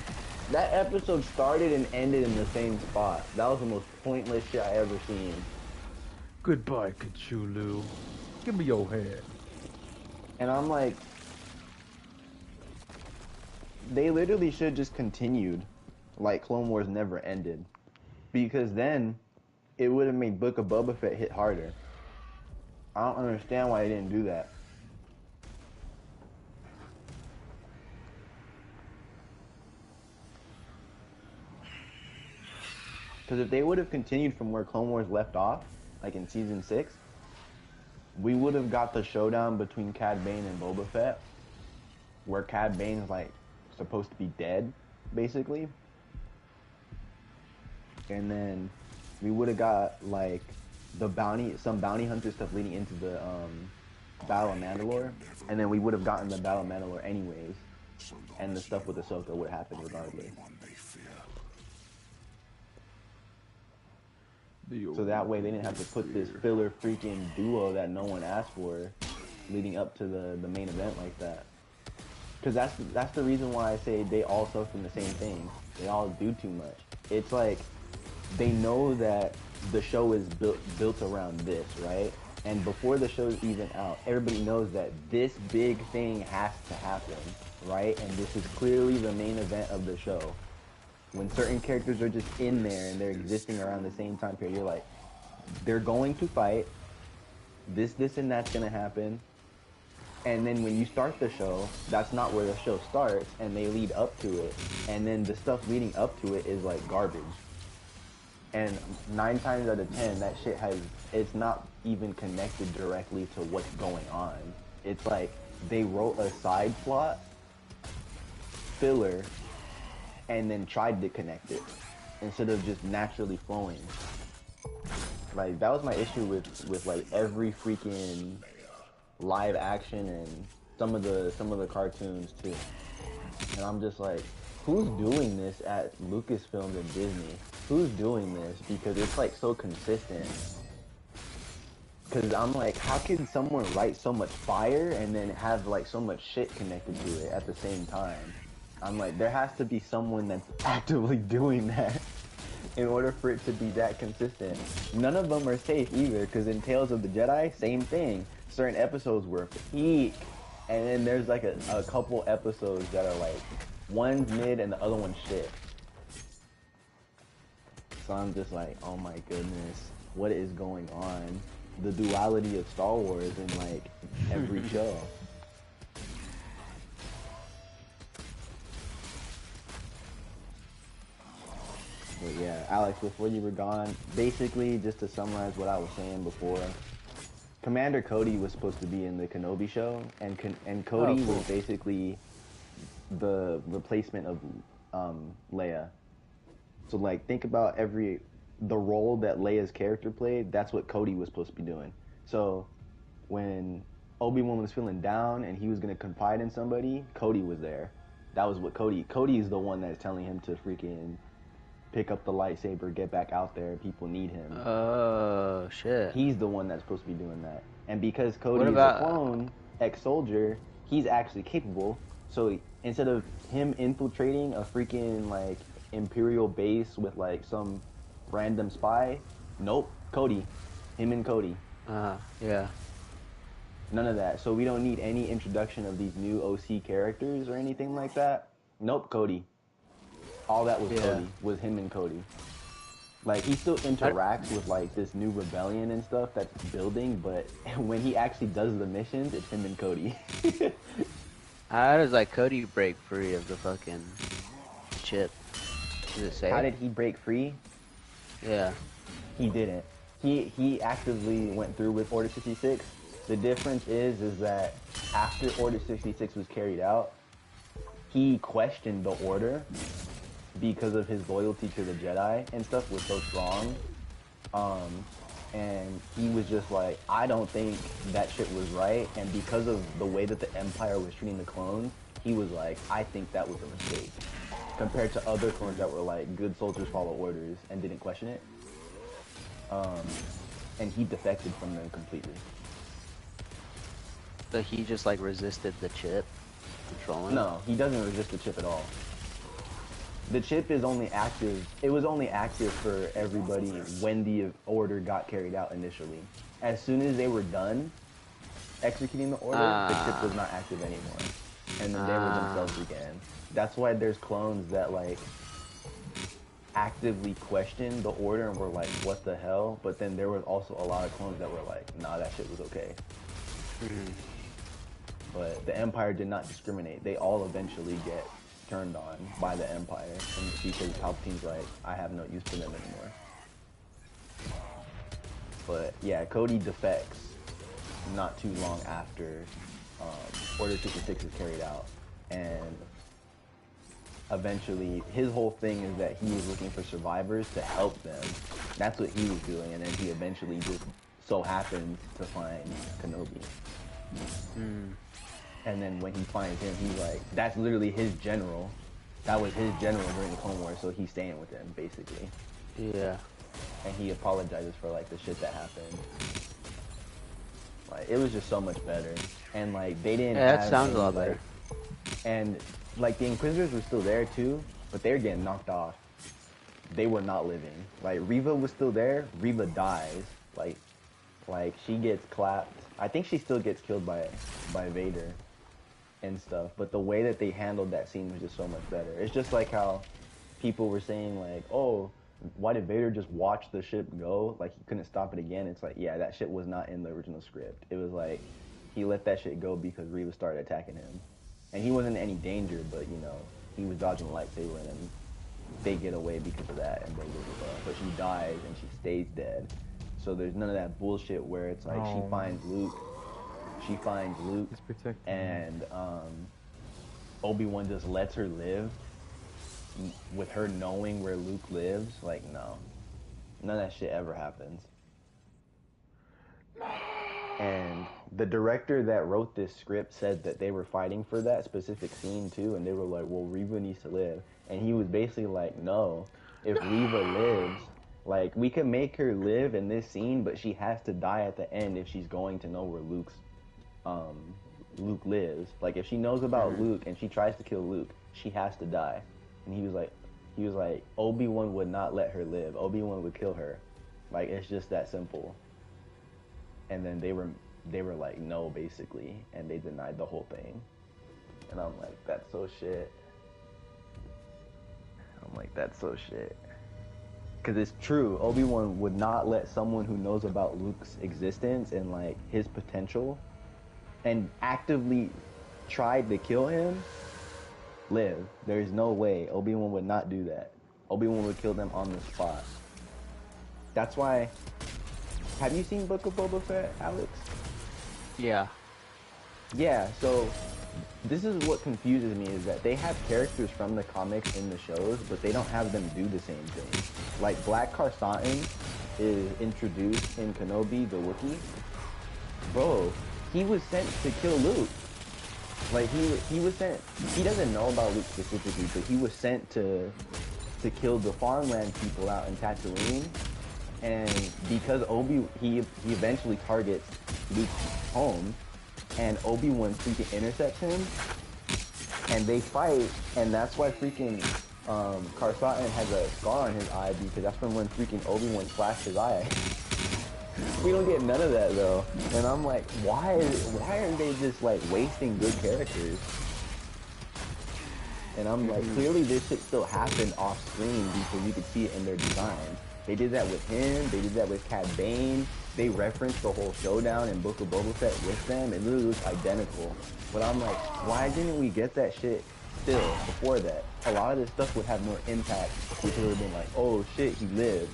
That episode started and ended in the same spot. That was the most pointless shit I ever seen. Goodbye, Cthulhu. Give me your head. And I'm like, they literally should just continued like Clone Wars never ended. Because then it would have made Book of Boba Fett hit harder. I don't understand why they didn't do that. Because if they would have continued from where Clone Wars left off, like in season 6, we would have got the showdown between Cad Bane and Boba Fett, where Cad Bane's like supposed to be dead, basically. And then we would have got like some bounty hunter stuff leading into the Battle of Mandalore, and then we would have gotten the Battle of Mandalore anyways, and the stuff with Ahsoka would have happened regardless. So that way they didn't have to put this filler freaking duo that no one asked for leading up to the main event like that. Because that's the reason why I say they all suffer from the same thing. They all do too much. It's like they know that the show is built around this, right? And before the show's even out, everybody knows that this big thing has to happen, right? And this is clearly the main event of the show. When certain characters are just in there and they're existing around the same time period, you're like, they're going to fight, this and that's gonna happen. And then when you start the show, that's not where the show starts, and they lead up to it. And then the stuff leading up to it is like garbage. And 9 times out of 10, that shit it's not even connected directly to what's going on. It's like they wrote a side plot, filler, and then tried to connect it instead of just naturally flowing. Like that was my issue with like every freaking live action and some of the cartoons too. And I'm just like, who's doing this at Lucasfilm and Disney? Who's doing this? Because it's like so consistent. Because I'm like, how can someone write so much fire and then have like so much shit connected to it at the same time? I'm like, there has to be someone that's actively doing that in order for it to be that consistent. None of them are safe either, because in Tales of the Jedi, same thing. Certain episodes were peak, and then there's like a couple episodes that are like, one's mid and the other one's shit. So I'm just like, oh my goodness, what is going on? The duality of Star Wars in like every show. But yeah, Alex, before you were gone, basically, just to summarize what I was saying before, Commander Cody was supposed to be in the Kenobi show, and Cody was basically the replacement of Leia. So like, think about the role that Leia's character played, that's what Cody was supposed to be doing. So when Obi-Wan was feeling down and he was going to confide in somebody, Cody was there. That was what Cody is the one that's telling him to freaking pick up the lightsaber, get back out there, people need him. Oh, shit. He's the one that's supposed to be doing that. And because Cody is about- a clone, ex-soldier, he's actually capable. So instead of him infiltrating a freaking, like, Imperial base with, like, some random spy, nope, Cody. Him and Cody. Yeah. None of that. So we don't need any introduction of these new OC characters or anything like that. Nope, Cody. All that was Cody. Was him and Cody. Like, he still interacts with, like, this new rebellion and stuff that's building, but when he actually does the missions, it's him and Cody. How does, like, Cody break free of the fucking chip? Does it say? How did he break free? Yeah. He didn't. He actively went through with Order 66. The difference is that after Order 66 was carried out, he questioned the Order because of his loyalty to the Jedi and stuff was so strong. And he was just like, I don't think that shit was right. And because of the way that the Empire was treating the clones, he was like, I think that was a mistake. Compared to other clones that were like, good soldiers follow orders and didn't question it. And he defected from them completely. So he just like resisted the chip controlling? No, he doesn't resist the chip at all. The chip is only active, it was only active for everybody when the order got carried out initially. As soon as they were done executing the order, the chip was not active anymore. And then they were themselves again. That's why there's clones that like actively questioned the order and were like, what the hell? But then there was also a lot of clones that were like, nah, that shit was okay. But the Empire did not discriminate. They all eventually get turned on by the Empire, and because Palpatine's like, I have no use for them anymore. But yeah, Cody defects not too long after Order 66 is carried out, and eventually his whole thing is that he was looking for survivors to help them. That's what he was doing, and then he eventually just so happens to find Kenobi. And then when he finds him, he's like, that's literally his general. That was his general during the Clone Wars, so he's staying with him, basically. Yeah. And he apologizes for, like, the shit that happened. Like, it was just so much better. And, like, they didn't have that sounds any, a lot like, better. And, like, the Inquisitors were still there, too, but they were getting knocked off. They were not living. Like, Reva was still there. Reva dies. Like, she gets clapped. I think she still gets killed by Vader and stuff, but the way that they handled that scene was just so much better. It's just like how people were saying, like, oh, why did Vader just watch the ship go? Like, he couldn't stop it again. It's like, yeah, that shit was not in the original script. It was like, he let that shit go because Reva started attacking him. And he wasn't in any danger, but, you know, he was dodging lightsaber, and they get away because of that, and they live. But she dies, and she stays dead. So there's none of that bullshit where it's like, she finds Luke, and Obi-Wan just lets her live with her knowing where Luke lives. Like, no, none of that shit ever happens. And the director that wrote this script said that they were fighting for that specific scene too, and they were like, well, Reva needs to live. And he was basically like, no, if Reva lives, like, we can make her live in this scene, but she has to die at the end if she's going to know where Luke lives. Like, if she knows about Luke and she tries to kill Luke, she has to die. And he was like, Obi-Wan would not let her live. Obi-Wan would kill her. Like, it's just that simple. And then they were like, no, basically, and they denied the whole thing. And I'm like, that's so shit. Because it's true, Obi-Wan would not let someone who knows about Luke's existence and, like, his potential and actively tried to kill him live. There's no way. Obi-Wan would not do that. Obi-Wan would kill them on the spot. That's why... Have you seen Book of Boba Fett, Alex? Yeah. Yeah, so this is what confuses me, is that they have characters from the comics in the shows, but they don't have them do the same thing. Like, Black Karrsantan is introduced in Kenobi, the Wookiee. Bro, he was sent to kill Luke. Like, he was sent... He doesn't know about Luke specifically, but he was sent to kill the farmland people out in Tatooine. And because he eventually targets Luke's home, and Obi-Wan freaking intercepts him, and they fight, and that's why freaking Karrsantan has a scar on his eye, because that's from when freaking Obi-Wan slashed his eye. We don't get none of that though. And I'm like, why are they just like wasting good characters? And I'm like, clearly this shit still happened off screen because you could see it in their design. They did that with him, they did that with Cad Bane, they referenced the whole showdown in Book of Boba Fett with them, it literally looks identical. But I'm like, why didn't we get that shit still before that? A lot of this stuff would have more impact if it would have been like, oh shit, he lived.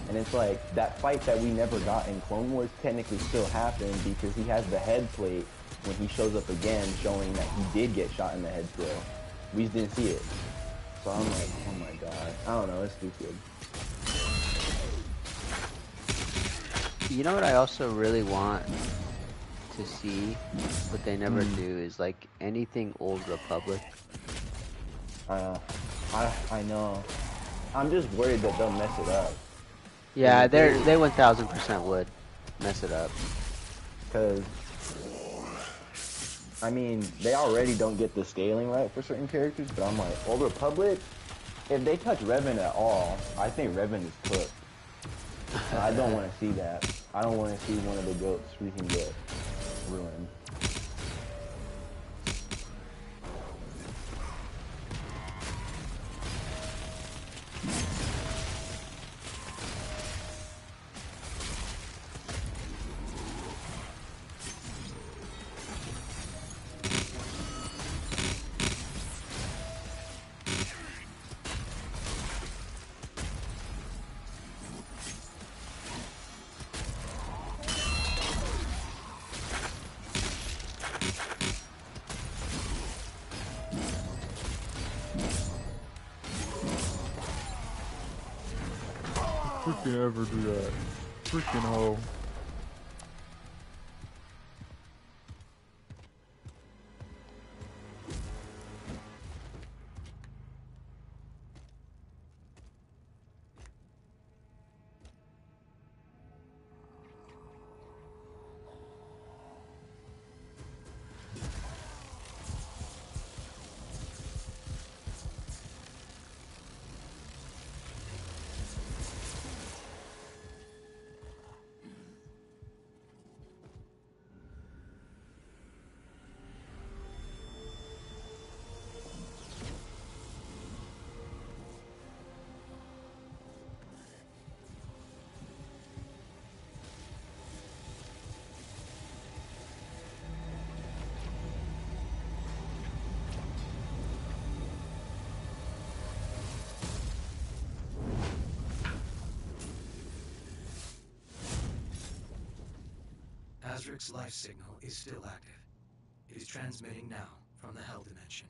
And it's like, that fight that we never got in Clone Wars technically still happened because he has the head plate when he shows up again, showing that he did get shot in the head still. We just didn't see it. So I'm like, oh my god. I don't know, it's stupid. You know what I also really want to see, but they never do, is like anything Old Republic. I know. I'm just worried that they'll mess it up. Yeah, they 1000% would mess it up. Because, I mean, they already don't get the scaling right for certain characters, but I'm like, Old Republic, if they touch Revan at all, I think Revan is cooked. I don't want to see that. I don't want to see one of the goats freaking get ruined. Freaking ever do that. Freaking hoe. Azric's life signal is still active. It is transmitting now from the Hell Dimension.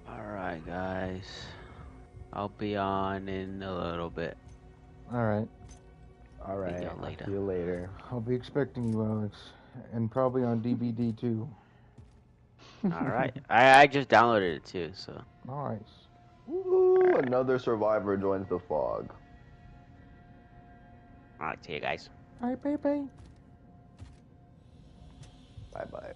Alright, guys. I'll be on in a little bit. Alright. Alright, y'all I'll later. see you later. I'll be expecting you, Alex. And probably on DVD too. Alright. I just downloaded it too, so. Nice. Woo, another survivor joins the fog. Alright, see you guys. Hi, baby. Bye-bye.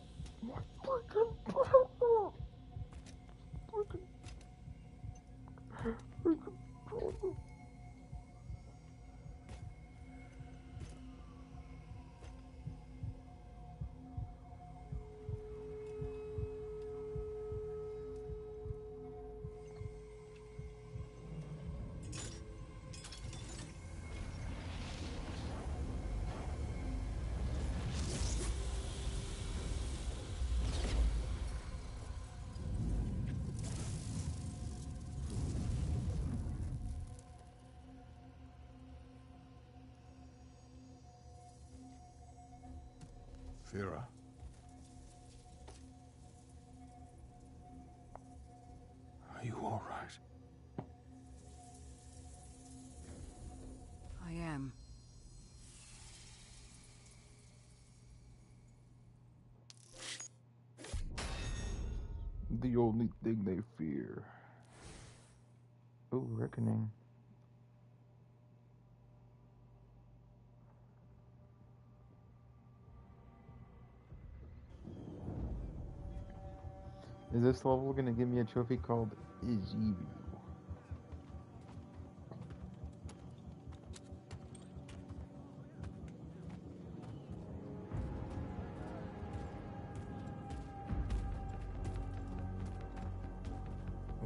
Vera. Are you all right? I am. the only thing they fear. Ooh, Reckoning. Is this level gonna give me a trophy called Izivu?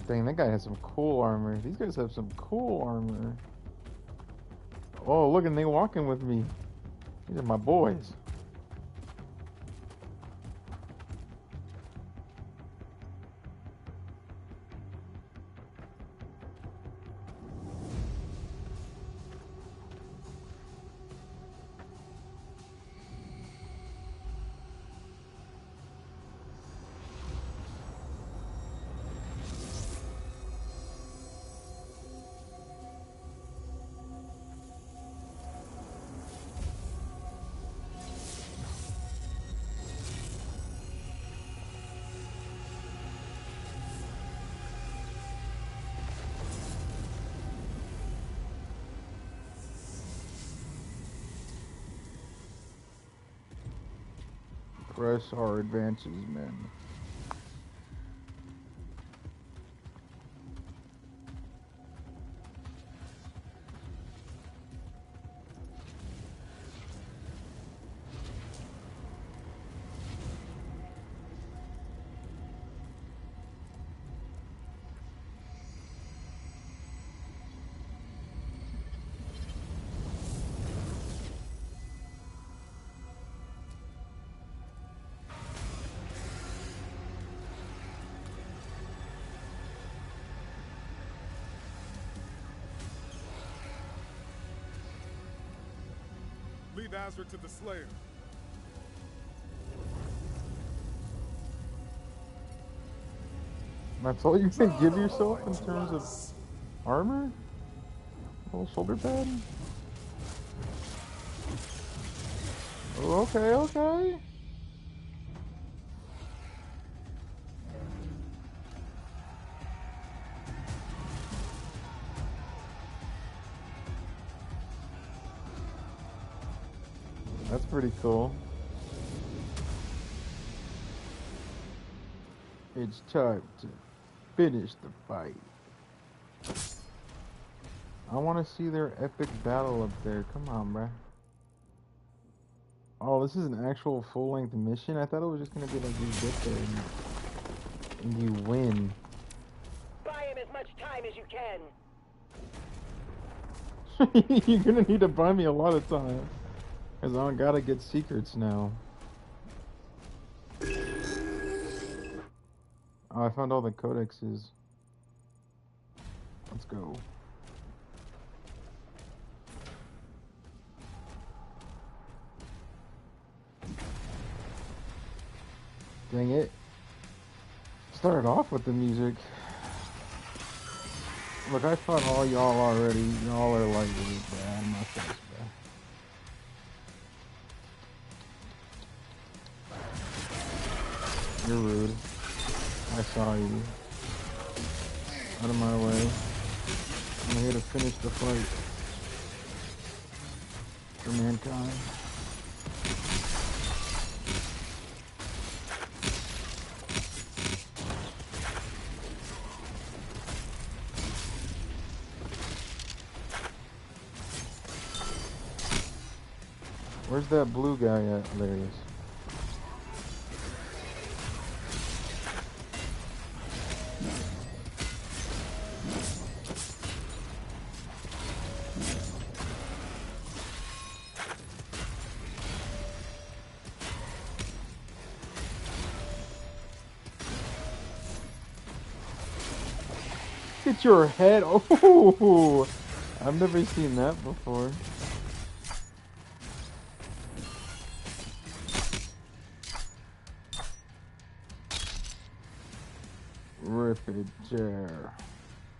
Dang, that guy has some cool armor. These guys have some cool armor. Oh, look, and they walking with me. These are my boys. Press our advances, men. Leave Azra to the Slayer. That's all you can give yourself in terms of armor? A little shoulder pad? Oh, okay, okay. That's pretty cool. It's time to finish the fight. I want to see their epic battle up there. Come on, bruh. Oh, this is an actual full-length mission? I thought it was just going to be like you get there and you win. Buy him as much time as you can. You're going to need to buy me a lot of time. Because I gotta get secrets now. Oh, I found all the codexes. Let's go. Dang it. Started off with the music. Look, I fought all y'all already. Y'all are like really bad in my face, bro. You're rude. I saw you. Out of my way. I'm here to finish the fight. For mankind. Where's that blue guy at? There he is. Get your head. Oh, I've never seen that before. Rip it there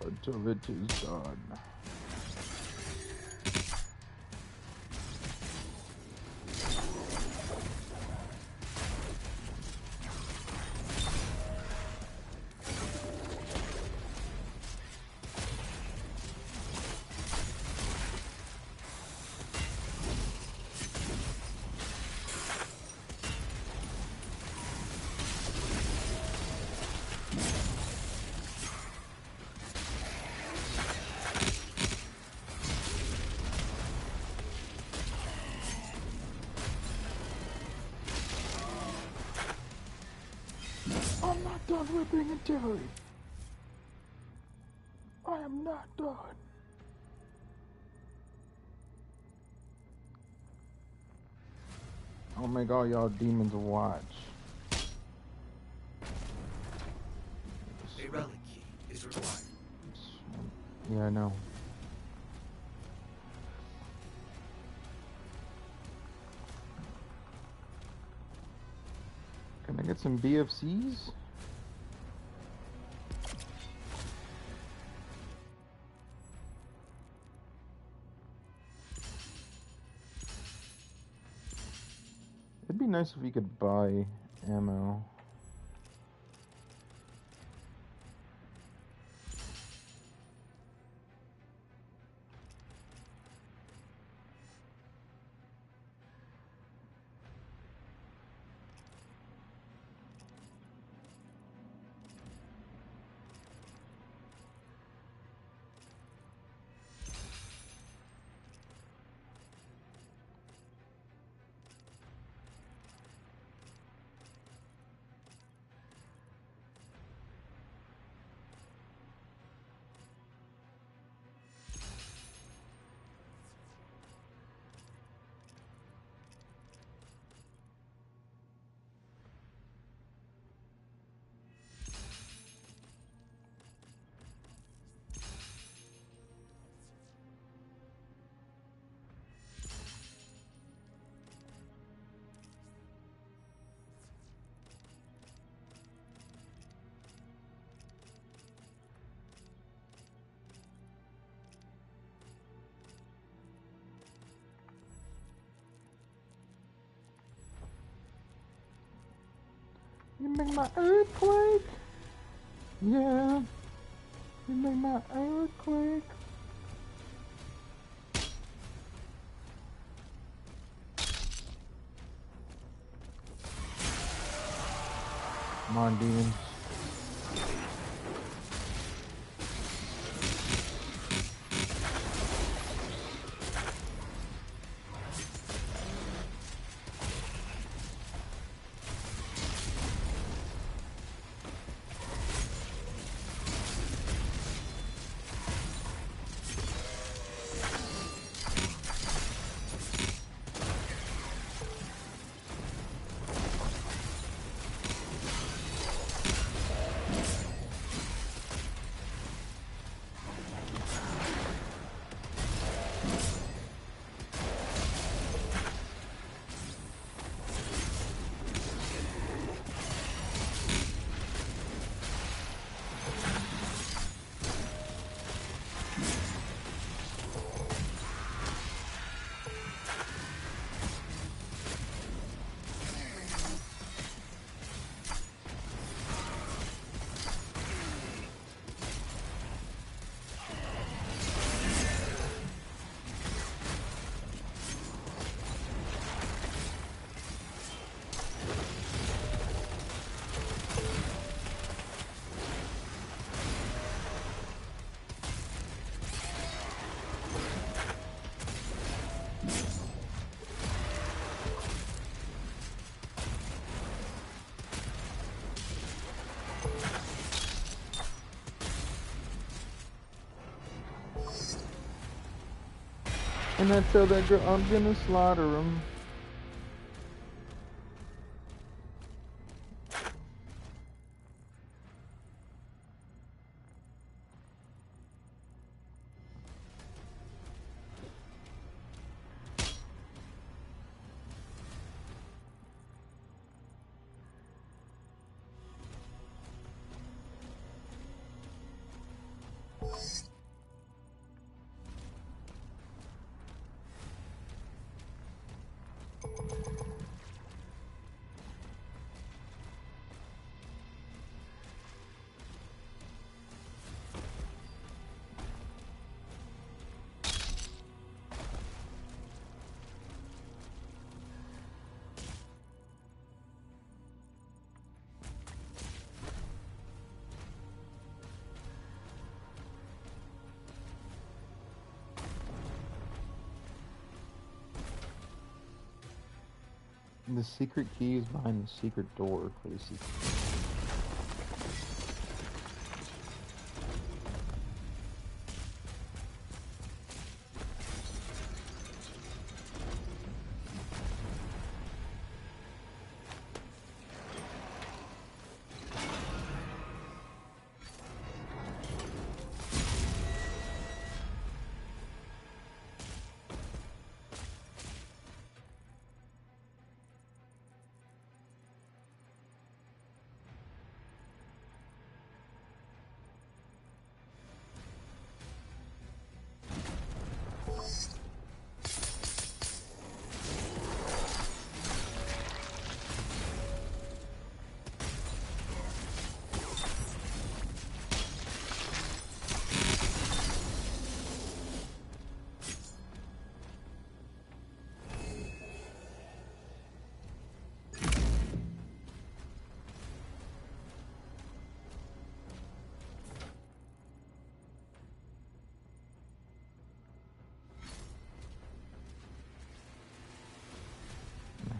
until it is done. I'm not done ripping and tearing. I am not done. I'll make all y'all demons watch. A relic key is required. Yeah, I know. Can I get some BFCs? It'd be nice if we could buy ammo. You make my earthquake? Yeah. You make my earthquake? Come on, demons. And I tell that girl I'm gonna slaughter him. The secret key is behind the secret door for the secret.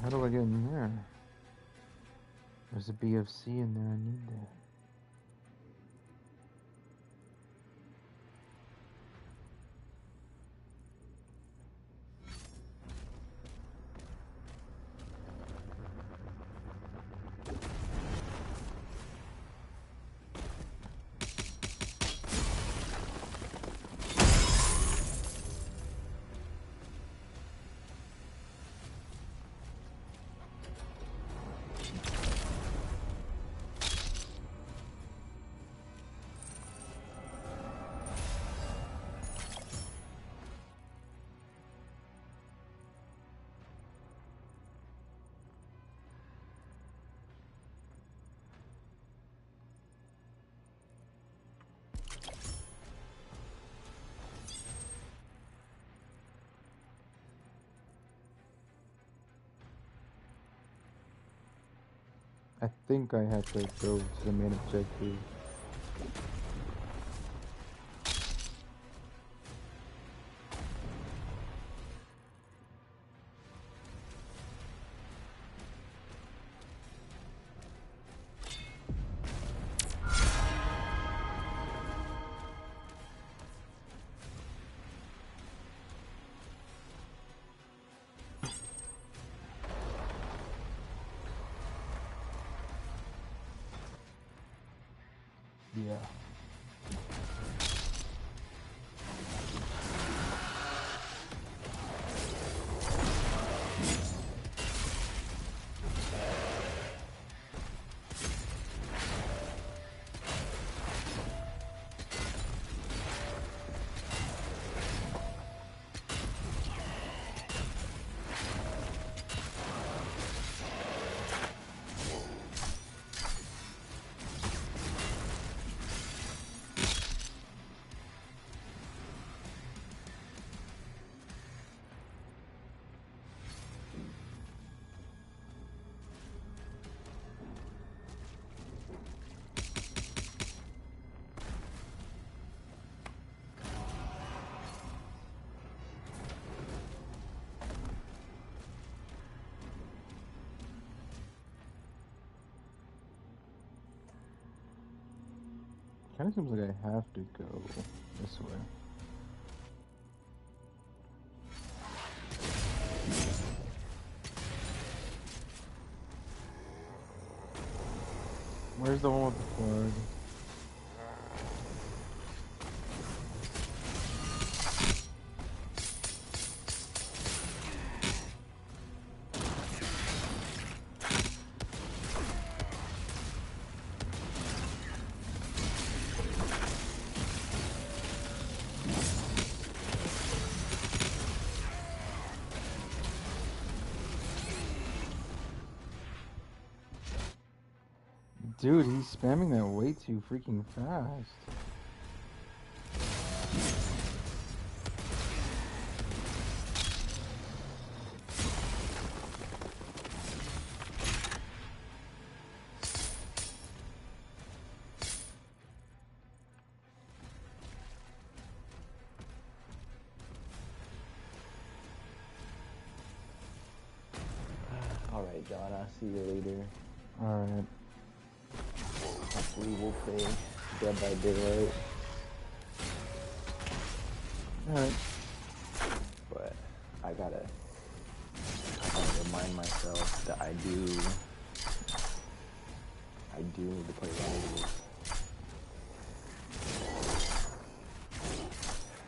How do I get in there? There's a BFC in there, I need that. I think I have to go to the main objective. Yeah. Kind of seems like I have to go this way. Where's the one with the flag? Dude, he's spamming that way too freaking fast. Alright, John, I'll see you later. Alright. Hopefully we'll play Dead by Daylight. Alright. But I gotta remind myself that I do need to play Rivals.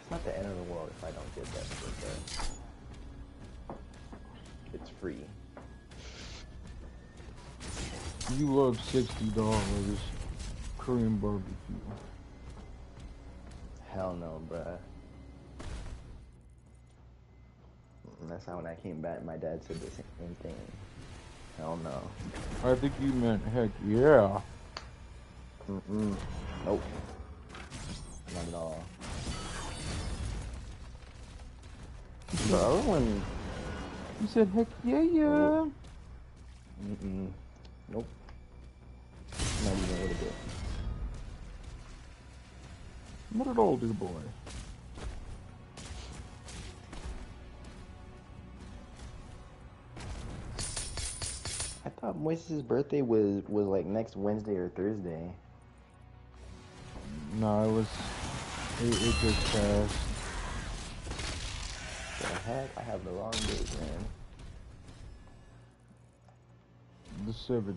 It's not the end of the world if I don't get that shit, but it's free. You love $60 Korean barbecue. Hell no, bruh. And that's how when I came back, my dad said the same thing. Hell no. I think you meant heck yeah. Nope. Not at all. The other one, you said heck yeah yeah. Nope. Not even a little bit. Not at all, dear boy. thought Moises' birthday was like next Wednesday or Thursday. No, it just passed. The heck? I have the wrong date, man. The 17th.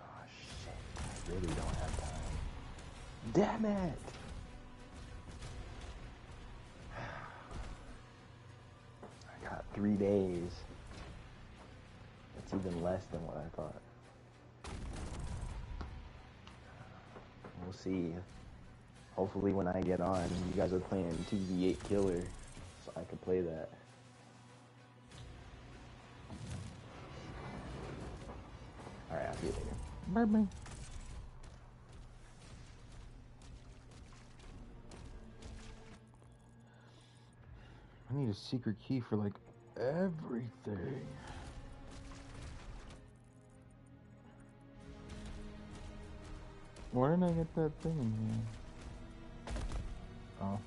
Oh shit, I really don't have time. Damn it! I got 3 days. It's even less than what I thought. We'll see. Hopefully when I get on, you guys are playing 2v8 Killer, so I can play that. Alright, I'll see you later. Bye-bye. I need a secret key for like everything. Where did I get that thing in here? Oh.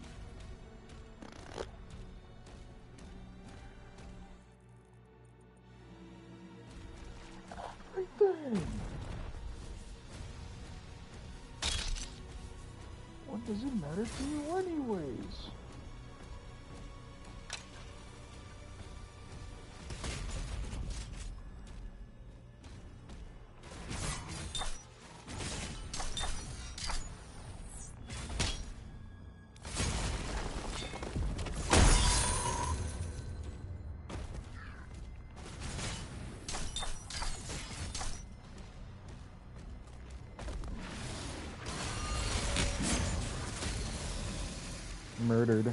Everything! What does it matter to you anyways? Murdered.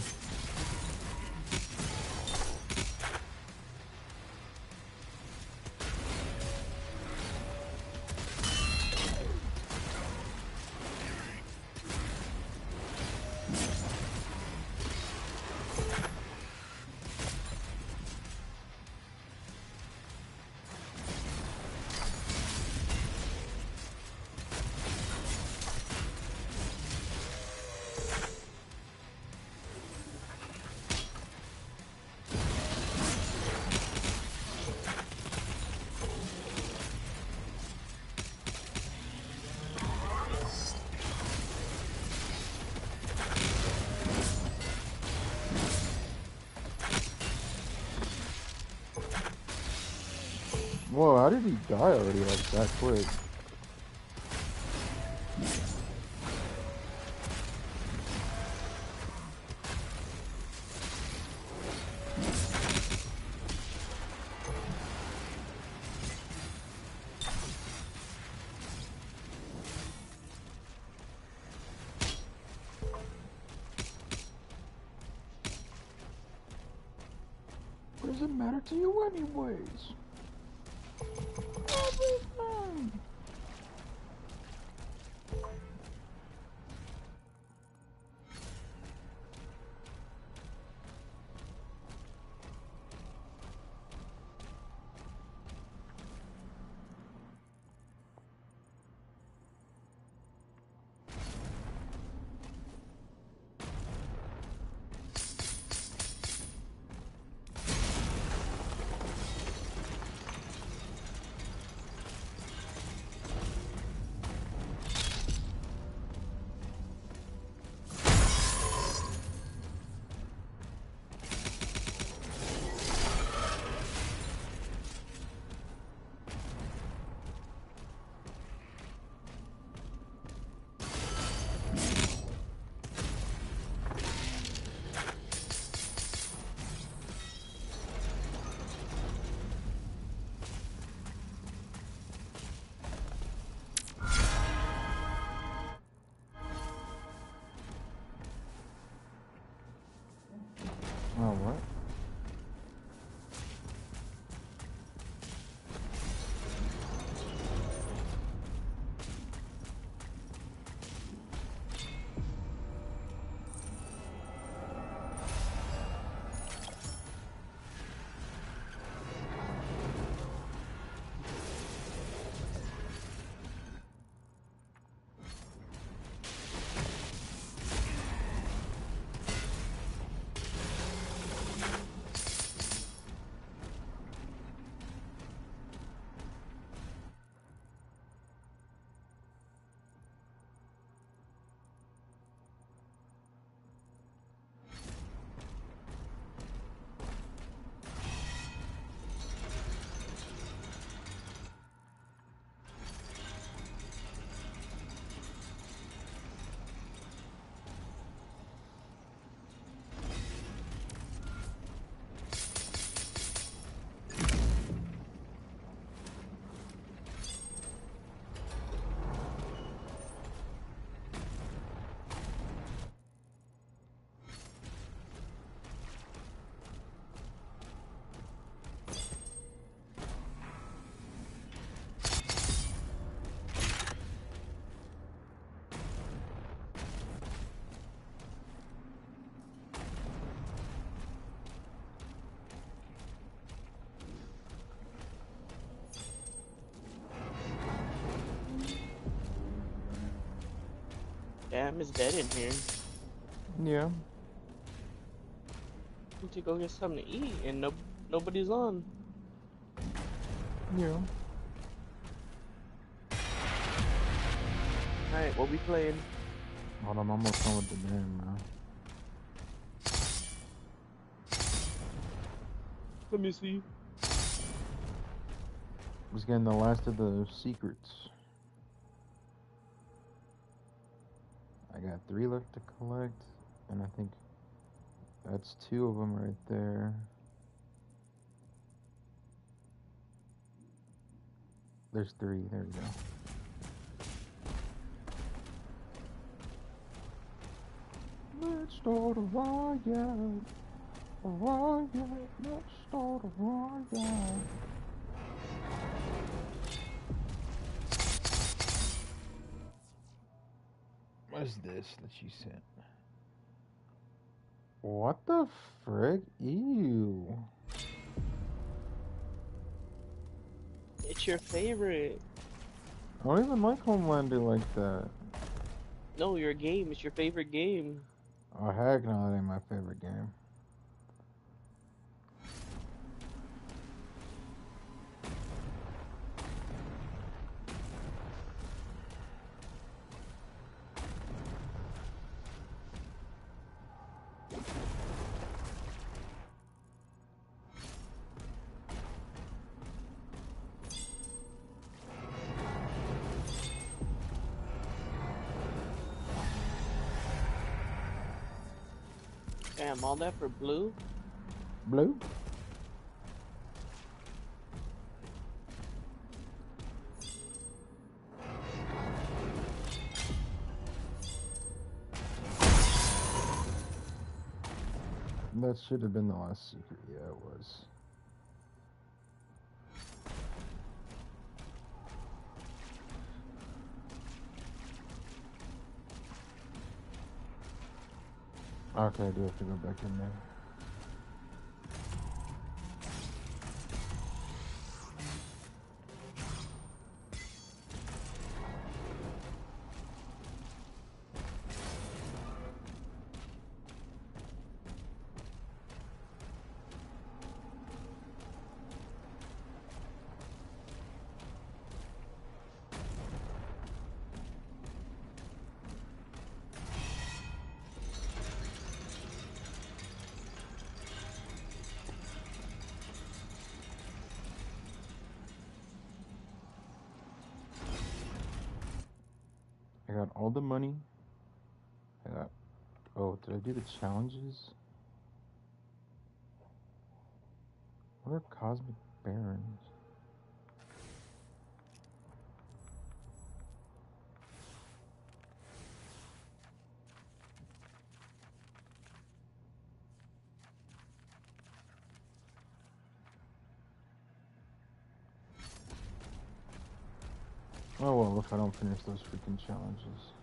Whoa, how did he die already like that quick? What does it matter to you anyways? Everything! Damn, it's dead in here. Yeah. Need to go get something to eat, and nobody's on. Yeah. Alright, what we playing? Hold on, I'm almost done with the game, man. Let me see. Was getting the last of the secrets. I got 3 left to collect, and I think that's 2 of them right there. There's 3, there you go. Let's start a riot. A riot. Let's start a riot. What is this that you sent? What the frick? Ew. It's your favorite. I don't even like Homelander like that. No, your game. It's your favorite game. Oh heck no, that ain't my favorite game. Damn, all that for blue? Blue? That should have been the last secret. Yeah, it was. Okay, I do have to go back in there. I got all the money. I got... Oh, did I do the challenges? What are Cosmic Barons? Oh well, if I don't finish those freaking challenges.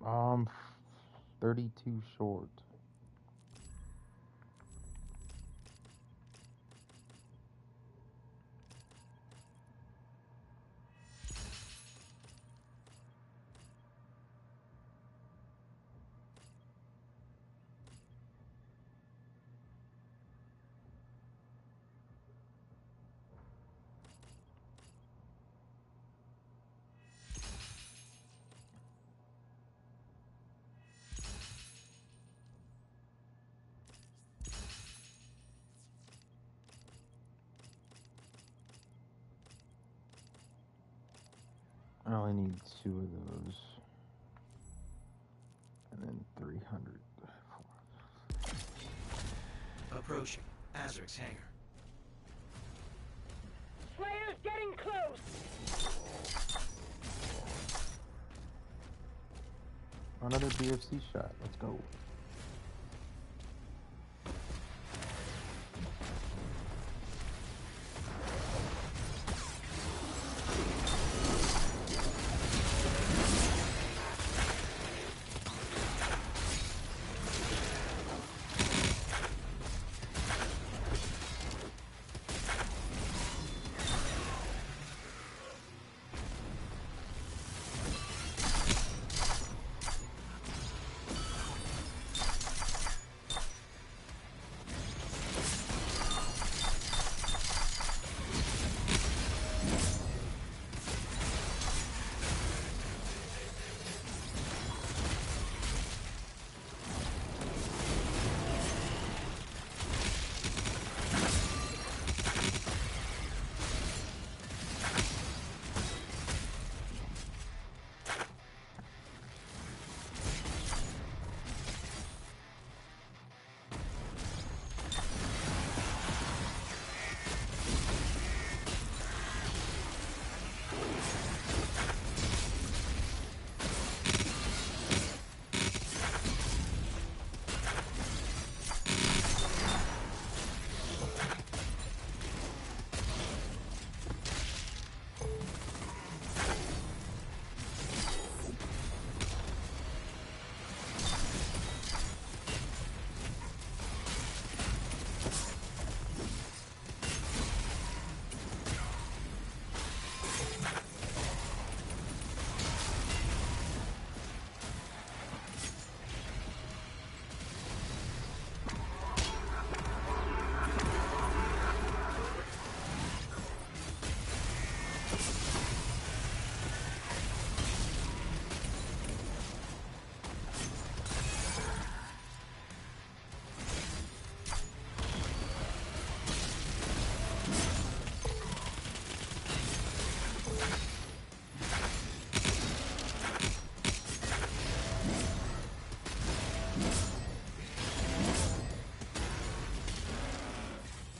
I'm 32 short. I only need 2 of those. And then 300. Approaching Azric's hangar. Slayer's getting close! Another BFC shot. Let's go.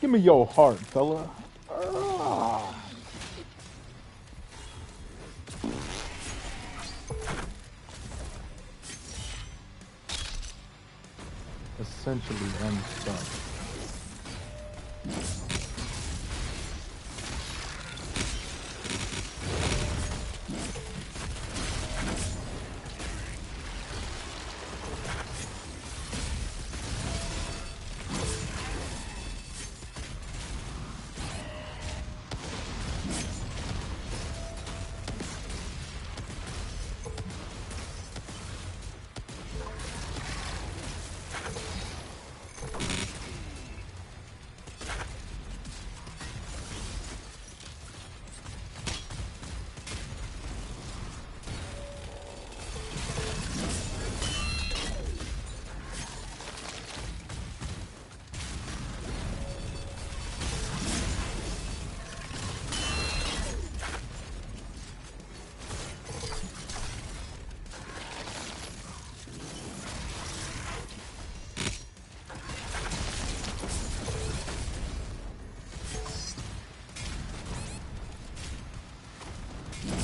Give me your heart, fella. Ah. Essentially unstuck.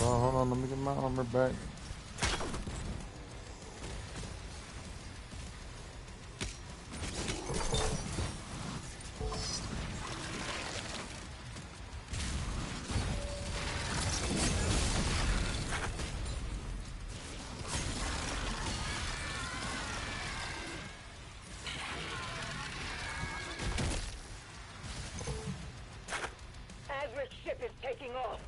Hold on, let me get my armor back. Azric's ship is taking off.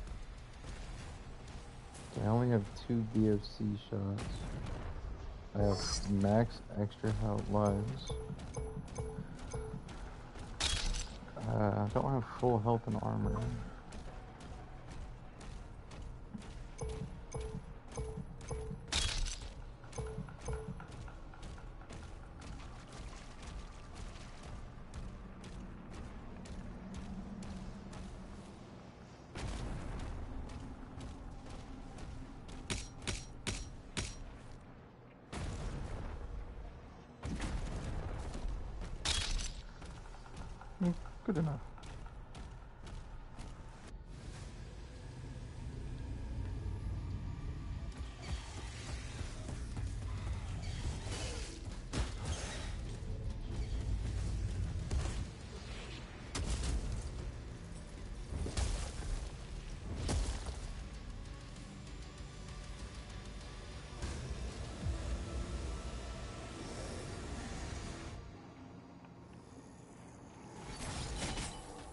I only have 2 BFC shots. I have max extra health lives. I don't have full health and armor. Good enough.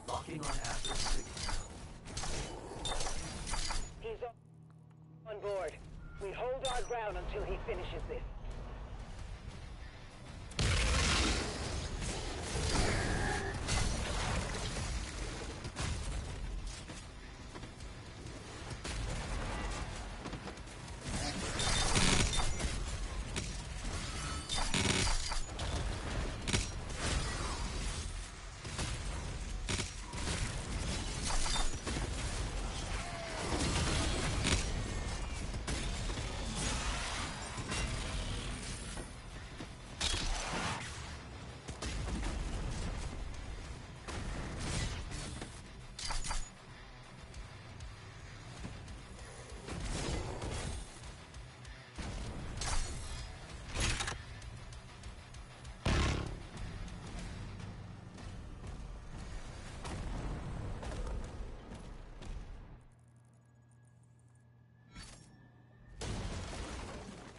Locking on Azur's signal. He's on board. We hold our ground until he finishes this.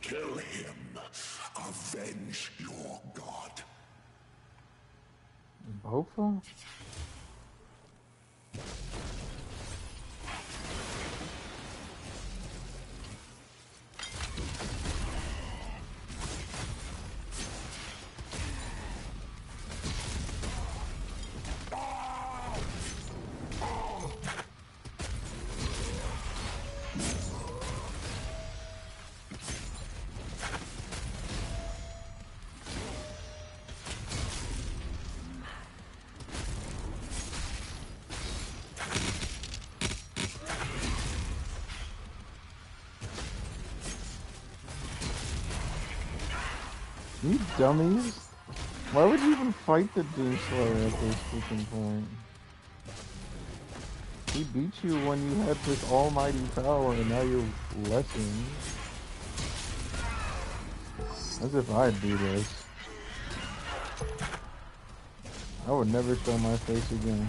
Kill him. Avenge your god. Bofa? You dummies. Why would you even fight the Doom Slayer at this freaking point? He beat you when you had this almighty power and now you're lessened. As if I'd do this. I would never show my face again.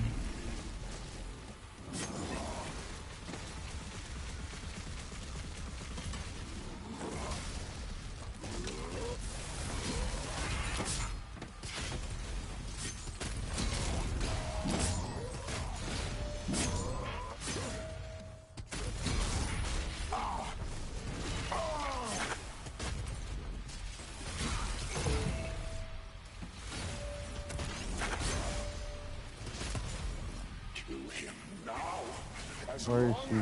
Where is she?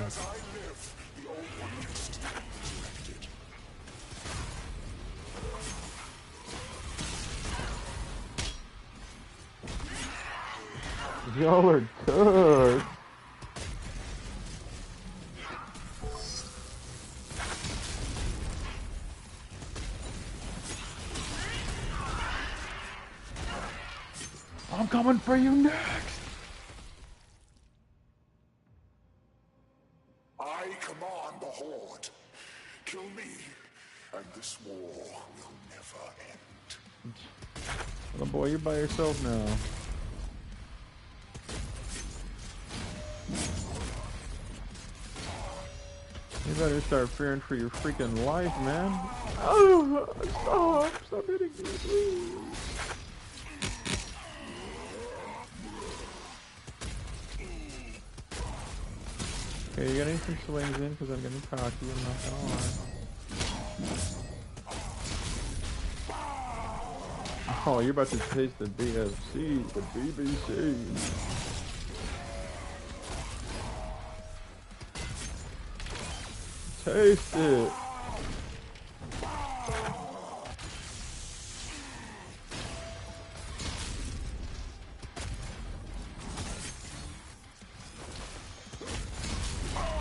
Y'all are cooked. I'm coming for you next. I command the Horde. Kill me, and this war will never end. Little boy, you're by yourself now. You better start fearing for your freaking life, man. Oh, stop hitting me, please. Okay, you're getting some swings in because I'm getting cocky, I'm not gonna lie. Oh, you're about to taste the BFC, the BBC. Taste it.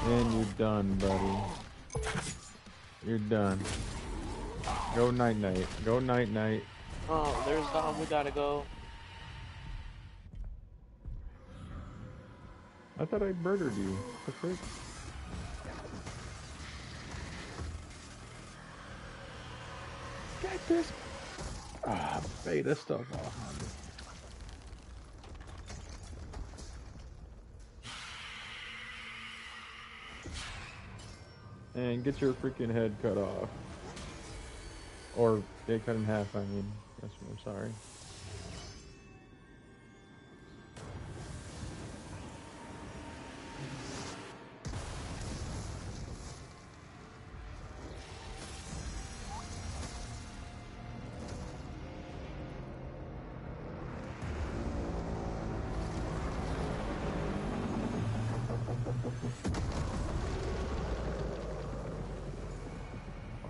And you're done, buddy. You're done. Go night-night. Go night-night. Oh, there's Dom. We gotta go. I thought I murdered you. What the frick? Get this beta stuff off. And get your freaking head cut off. Or they cut in half, I mean. Yes, I'm sorry.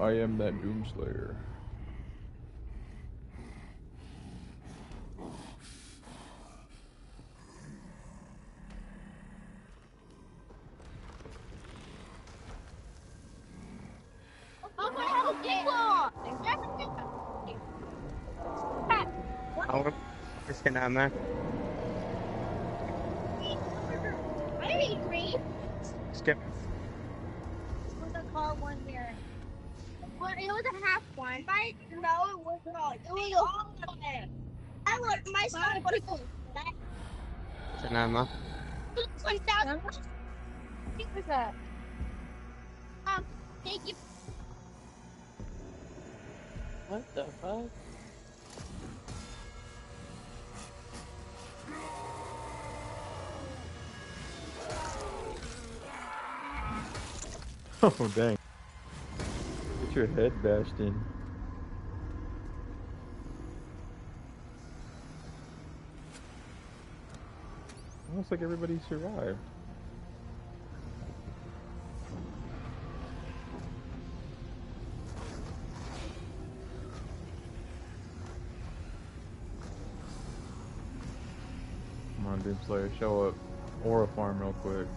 I am that Doomslayer. Man. Skip. Was a car one here. Well, it was a half one, right? No, it was not. It was all of it. I look, my son put it on that. What's your name, man? What was that? Thank you. What the fuck? Oh, dang. Get your head bashed in. Looks like everybody survived. Come on, Doomslayer, show up. Aura farm real quick.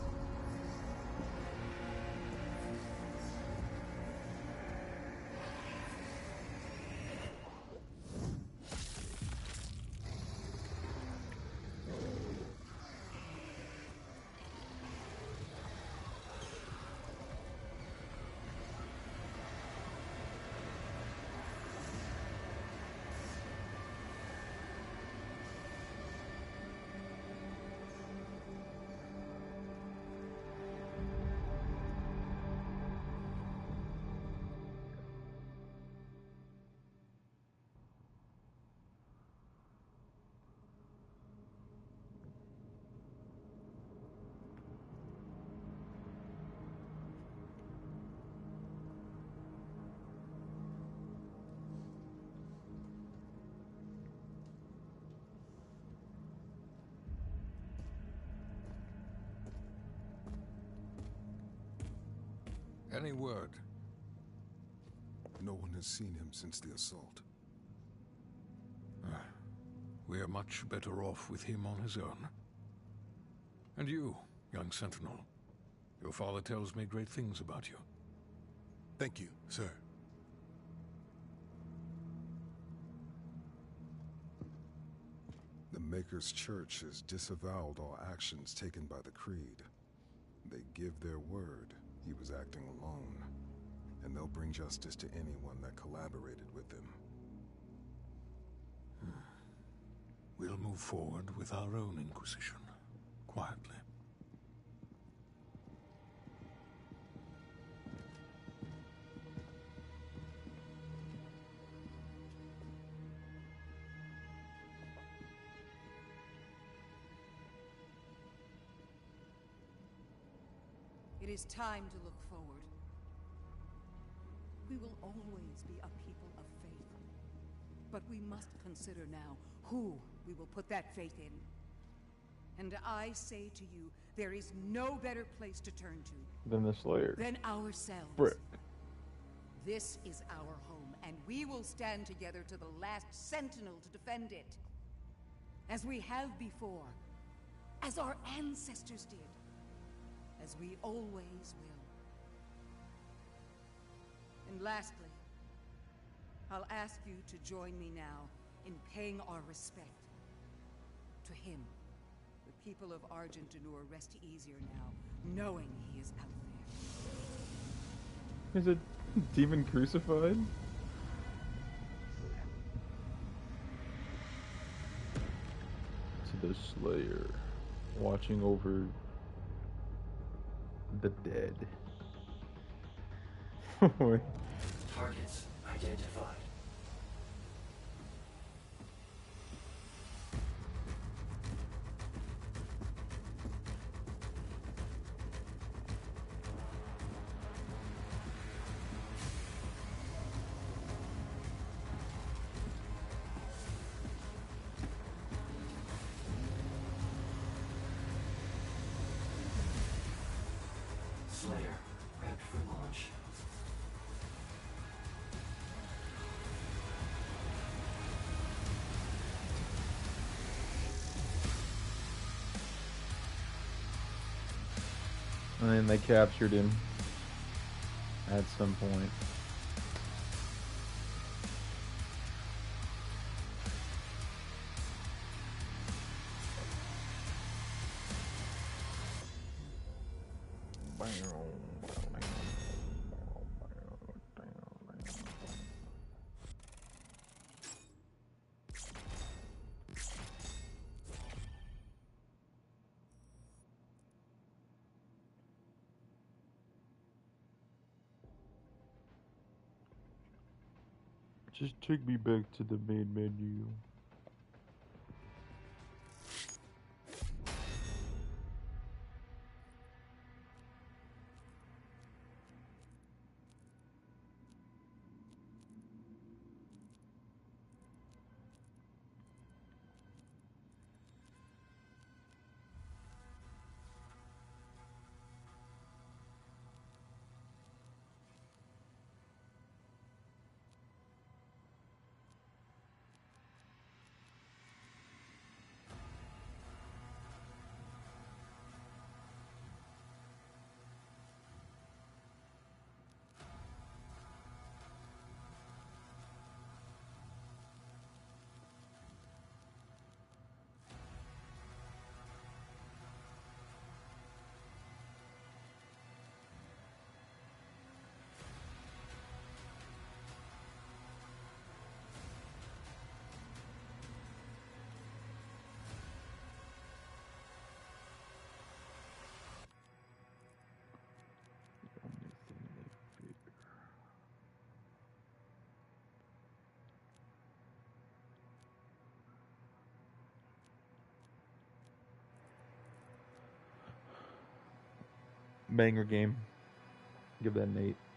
Any word? No one has seen him since the assault. We are much better off with him on his own. And you, young sentinel. Your father tells me great things about you. Thank you, sir. The Maker's Church has disavowed all actions taken by the Creed. They give their word he was acting alone, and they'll bring justice to anyone that collaborated with him. We'll move forward with our own Inquisition, quietly. It is time to look forward. We will always be a people of faith. But we must consider now who we will put that faith in. And I say to you, there is no better place to turn to Than the Slayer. than ourselves. Brick. This is our home, and we will stand together to the last sentinel to defend it. As we have before. As our ancestors did. As we always will. And lastly, I'll ask you to join me now in paying our respect to him. The people of Argent-Anur rest easier now, knowing he is out there. Is a demon crucified? To the Slayer, watching over the dead. Wait. Targets identified. Slayer, prepped for launch. And then they captured him at some point. Just take me back to the main menu. Banger game. Give that an 8.